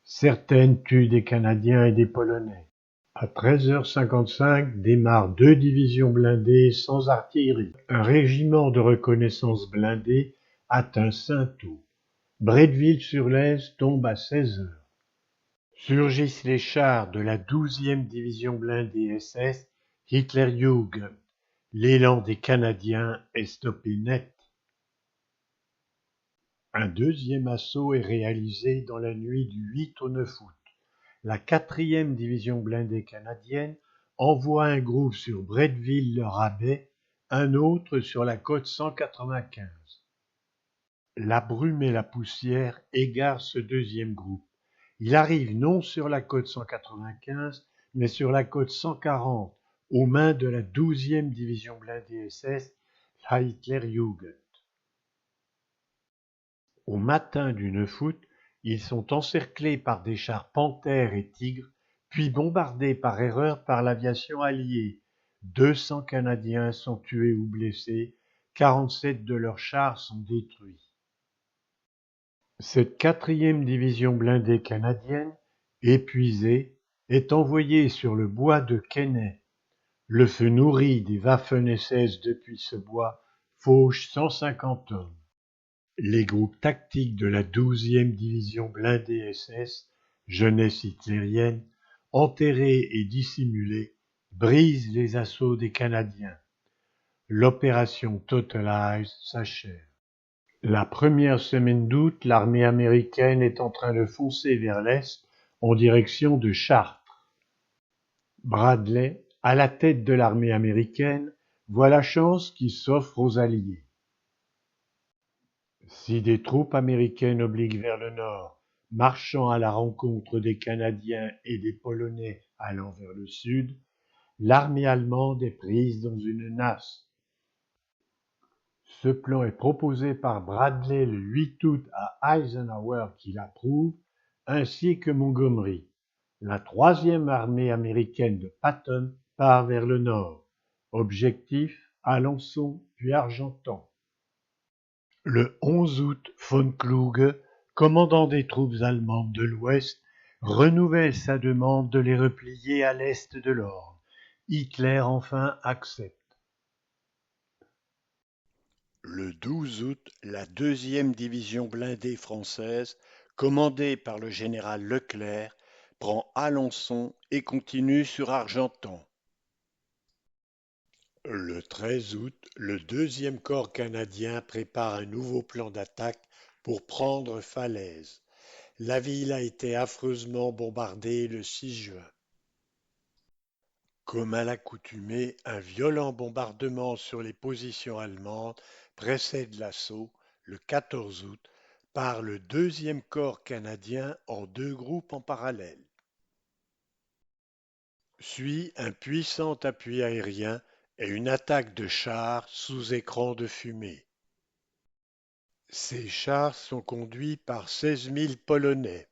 Certaines tuent des Canadiens et des Polonais. À 13h55 démarrent deux divisions blindées sans artillerie. Un régiment de reconnaissance blindé atteint Saint-Ouen. Bretteville-sur-Laize tombe à 16h. Surgissent les chars de la 12e division blindée SS Hitlerjugend. L'élan des Canadiens est stoppé net. Un deuxième assaut est réalisé dans la nuit du 8 au 9 août. La 4e division blindée canadienne envoie un groupe sur Bretteville-le-Rabais, un autre sur la côte 195. La brume et la poussière égarent ce deuxième groupe. Il arrive non sur la côte 195, mais sur la côte 140, aux mains de la 12e division blindée SS, la Hitlerjugend. Au matin du 9 août, ils sont encerclés par des chars Panthère et Tigre, puis bombardés par erreur par l'aviation alliée. 200 Canadiens sont tués ou blessés, 47 de leurs chars sont détruits. Cette 4e division blindée canadienne, épuisée, est envoyée sur le bois de Quesnay. Le feu nourri des Waffen-SS depuis ce bois fauche 150 hommes. Les groupes tactiques de la 12e division blindée SS, jeunesse hitlérienne, enterrés et dissimulés, brisent les assauts des Canadiens. L'opération Totalize s'achève. La première semaine d'août, l'armée américaine est en train de foncer vers l'est en direction de Chartres. Bradley, à la tête de l'armée américaine, voit la chance qui s'offre aux Alliés. Si des troupes américaines obliquent vers le nord, marchant à la rencontre des Canadiens et des Polonais allant vers le sud, l'armée allemande est prise dans une nasse. Ce plan est proposé par Bradley le 8 août à Eisenhower qui l'approuve, ainsi que Montgomery. La troisième armée américaine de Patton part vers le nord. Objectif, Alençon puis Argentan. Le 11 août, von Kluge, commandant des troupes allemandes de l'Ouest, renouvelle sa demande de les replier à l'est de l'Orne. Hitler enfin accepte. Le 12 août, la 2e division blindée française, commandée par le général Leclerc, prend Alençon et continue sur Argentan. Le 13 août, le 2e corps canadien prépare un nouveau plan d'attaque pour prendre Falaise. La ville a été affreusement bombardée le 6 juin. Comme à l'accoutumée, un violent bombardement sur les positions allemandes précède l'assaut, le 14 août, par le 2e corps canadien en deux groupes en parallèle. Suit un puissant appui aérien et une attaque de chars sous écran de fumée. Ces chars sont conduits par 16 000 Polonais.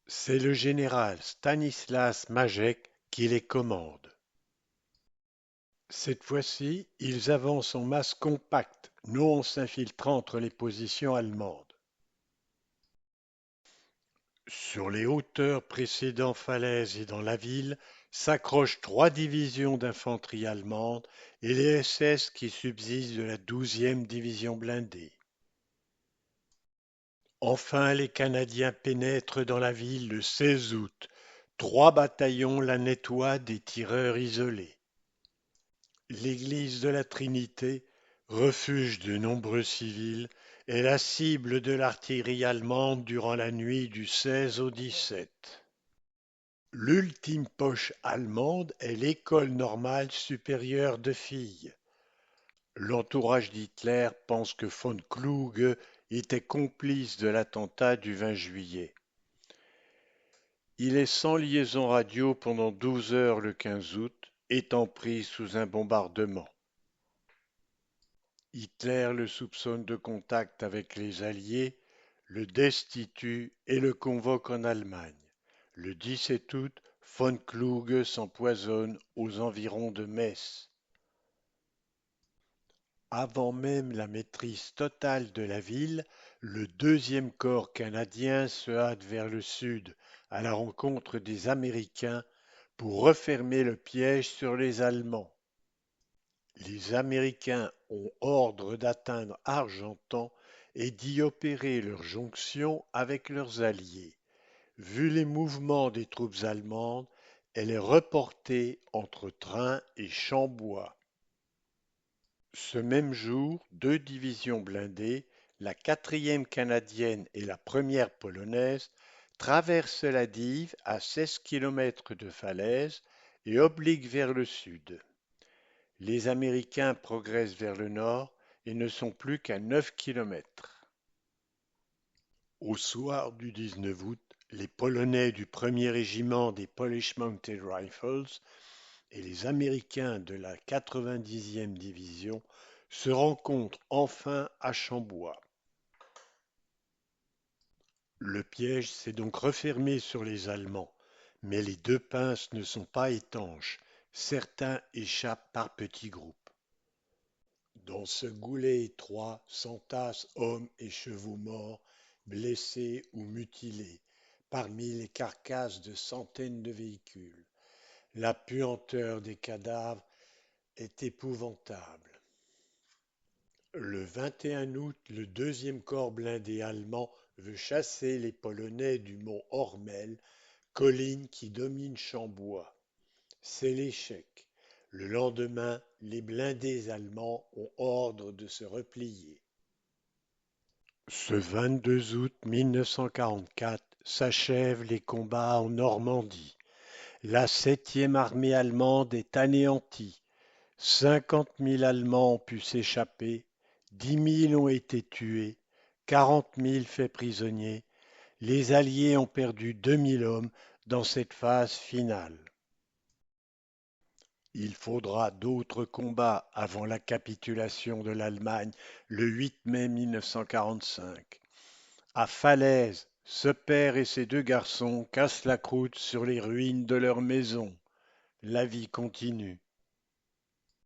C'est le général Stanislas Majek qui les commande. Cette fois-ci, ils avancent en masse compacte, non s'infiltrant entre les positions allemandes. Sur les hauteurs précédant Falaise et dans la ville s'accrochent 3 divisions d'infanterie allemande et les SS qui subsistent de la 12e division blindée. Enfin, les Canadiens pénètrent dans la ville le 16 août. 3 bataillons la nettoient des tireurs isolés. L'église de la Trinité, refuge de nombreux civils, est la cible de l'artillerie allemande durant la nuit du 16 au 17. L'ultime poche allemande est l'École normale supérieure de filles. L'entourage d'Hitler pense que von Kluge était complice de l'attentat du 20 juillet. Il est sans liaison radio pendant 12 heures le 15 août, étant pris sous un bombardement. Hitler le soupçonne de contact avec les Alliés, le destitue et le convoque en Allemagne. Le 17 août, von Kluge s'empoisonne aux environs de Metz. Avant même la maîtrise totale de la ville, le deuxième corps canadien se hâte vers le sud, à la rencontre des Américains, pour refermer le piège sur les Allemands. Les Américains ont ordre d'atteindre Argentan et d'y opérer leur jonction avec leurs alliés. Vu les mouvements des troupes allemandes, elle est reportée entre Train et Chambois. Ce même jour, deux divisions blindées, la 4e canadienne et la 1e polonaise, traversent la Dive à 16 km de falaise et obliquent vers le sud. Les Américains progressent vers le nord et ne sont plus qu'à 9 km. Au soir du 19 août, les Polonais du 1er régiment des Polish Mounted Rifles et les Américains de la 90e division se rencontrent enfin à Chambois. Le piège s'est donc refermé sur les Allemands, mais les deux pinces ne sont pas étanches. Certains échappent par petits groupes. Dans ce goulet étroit s'entassent hommes et chevaux morts, blessés ou mutilés, parmi les carcasses de centaines de véhicules. La puanteur des cadavres est épouvantable. Le 21 août, le deuxième corps blindé allemand veut chasser les Polonais du mont Ormel, colline qui domine Chambois. C'est l'échec. Le lendemain, les blindés allemands ont ordre de se replier. Ce 22 août 1944 s'achèvent les combats en Normandie. La 7e armée allemande est anéantie. 50 000 Allemands ont pu s'échapper, 10 000 ont été tués, 40 000 faits prisonniers. Les Alliés ont perdu 2 000 hommes dans cette phase finale. Il faudra d'autres combats avant la capitulation de l'Allemagne le 8 mai 1945. À Falaise, ce père et ses deux garçons cassent la croûte sur les ruines de leur maison. La vie continue.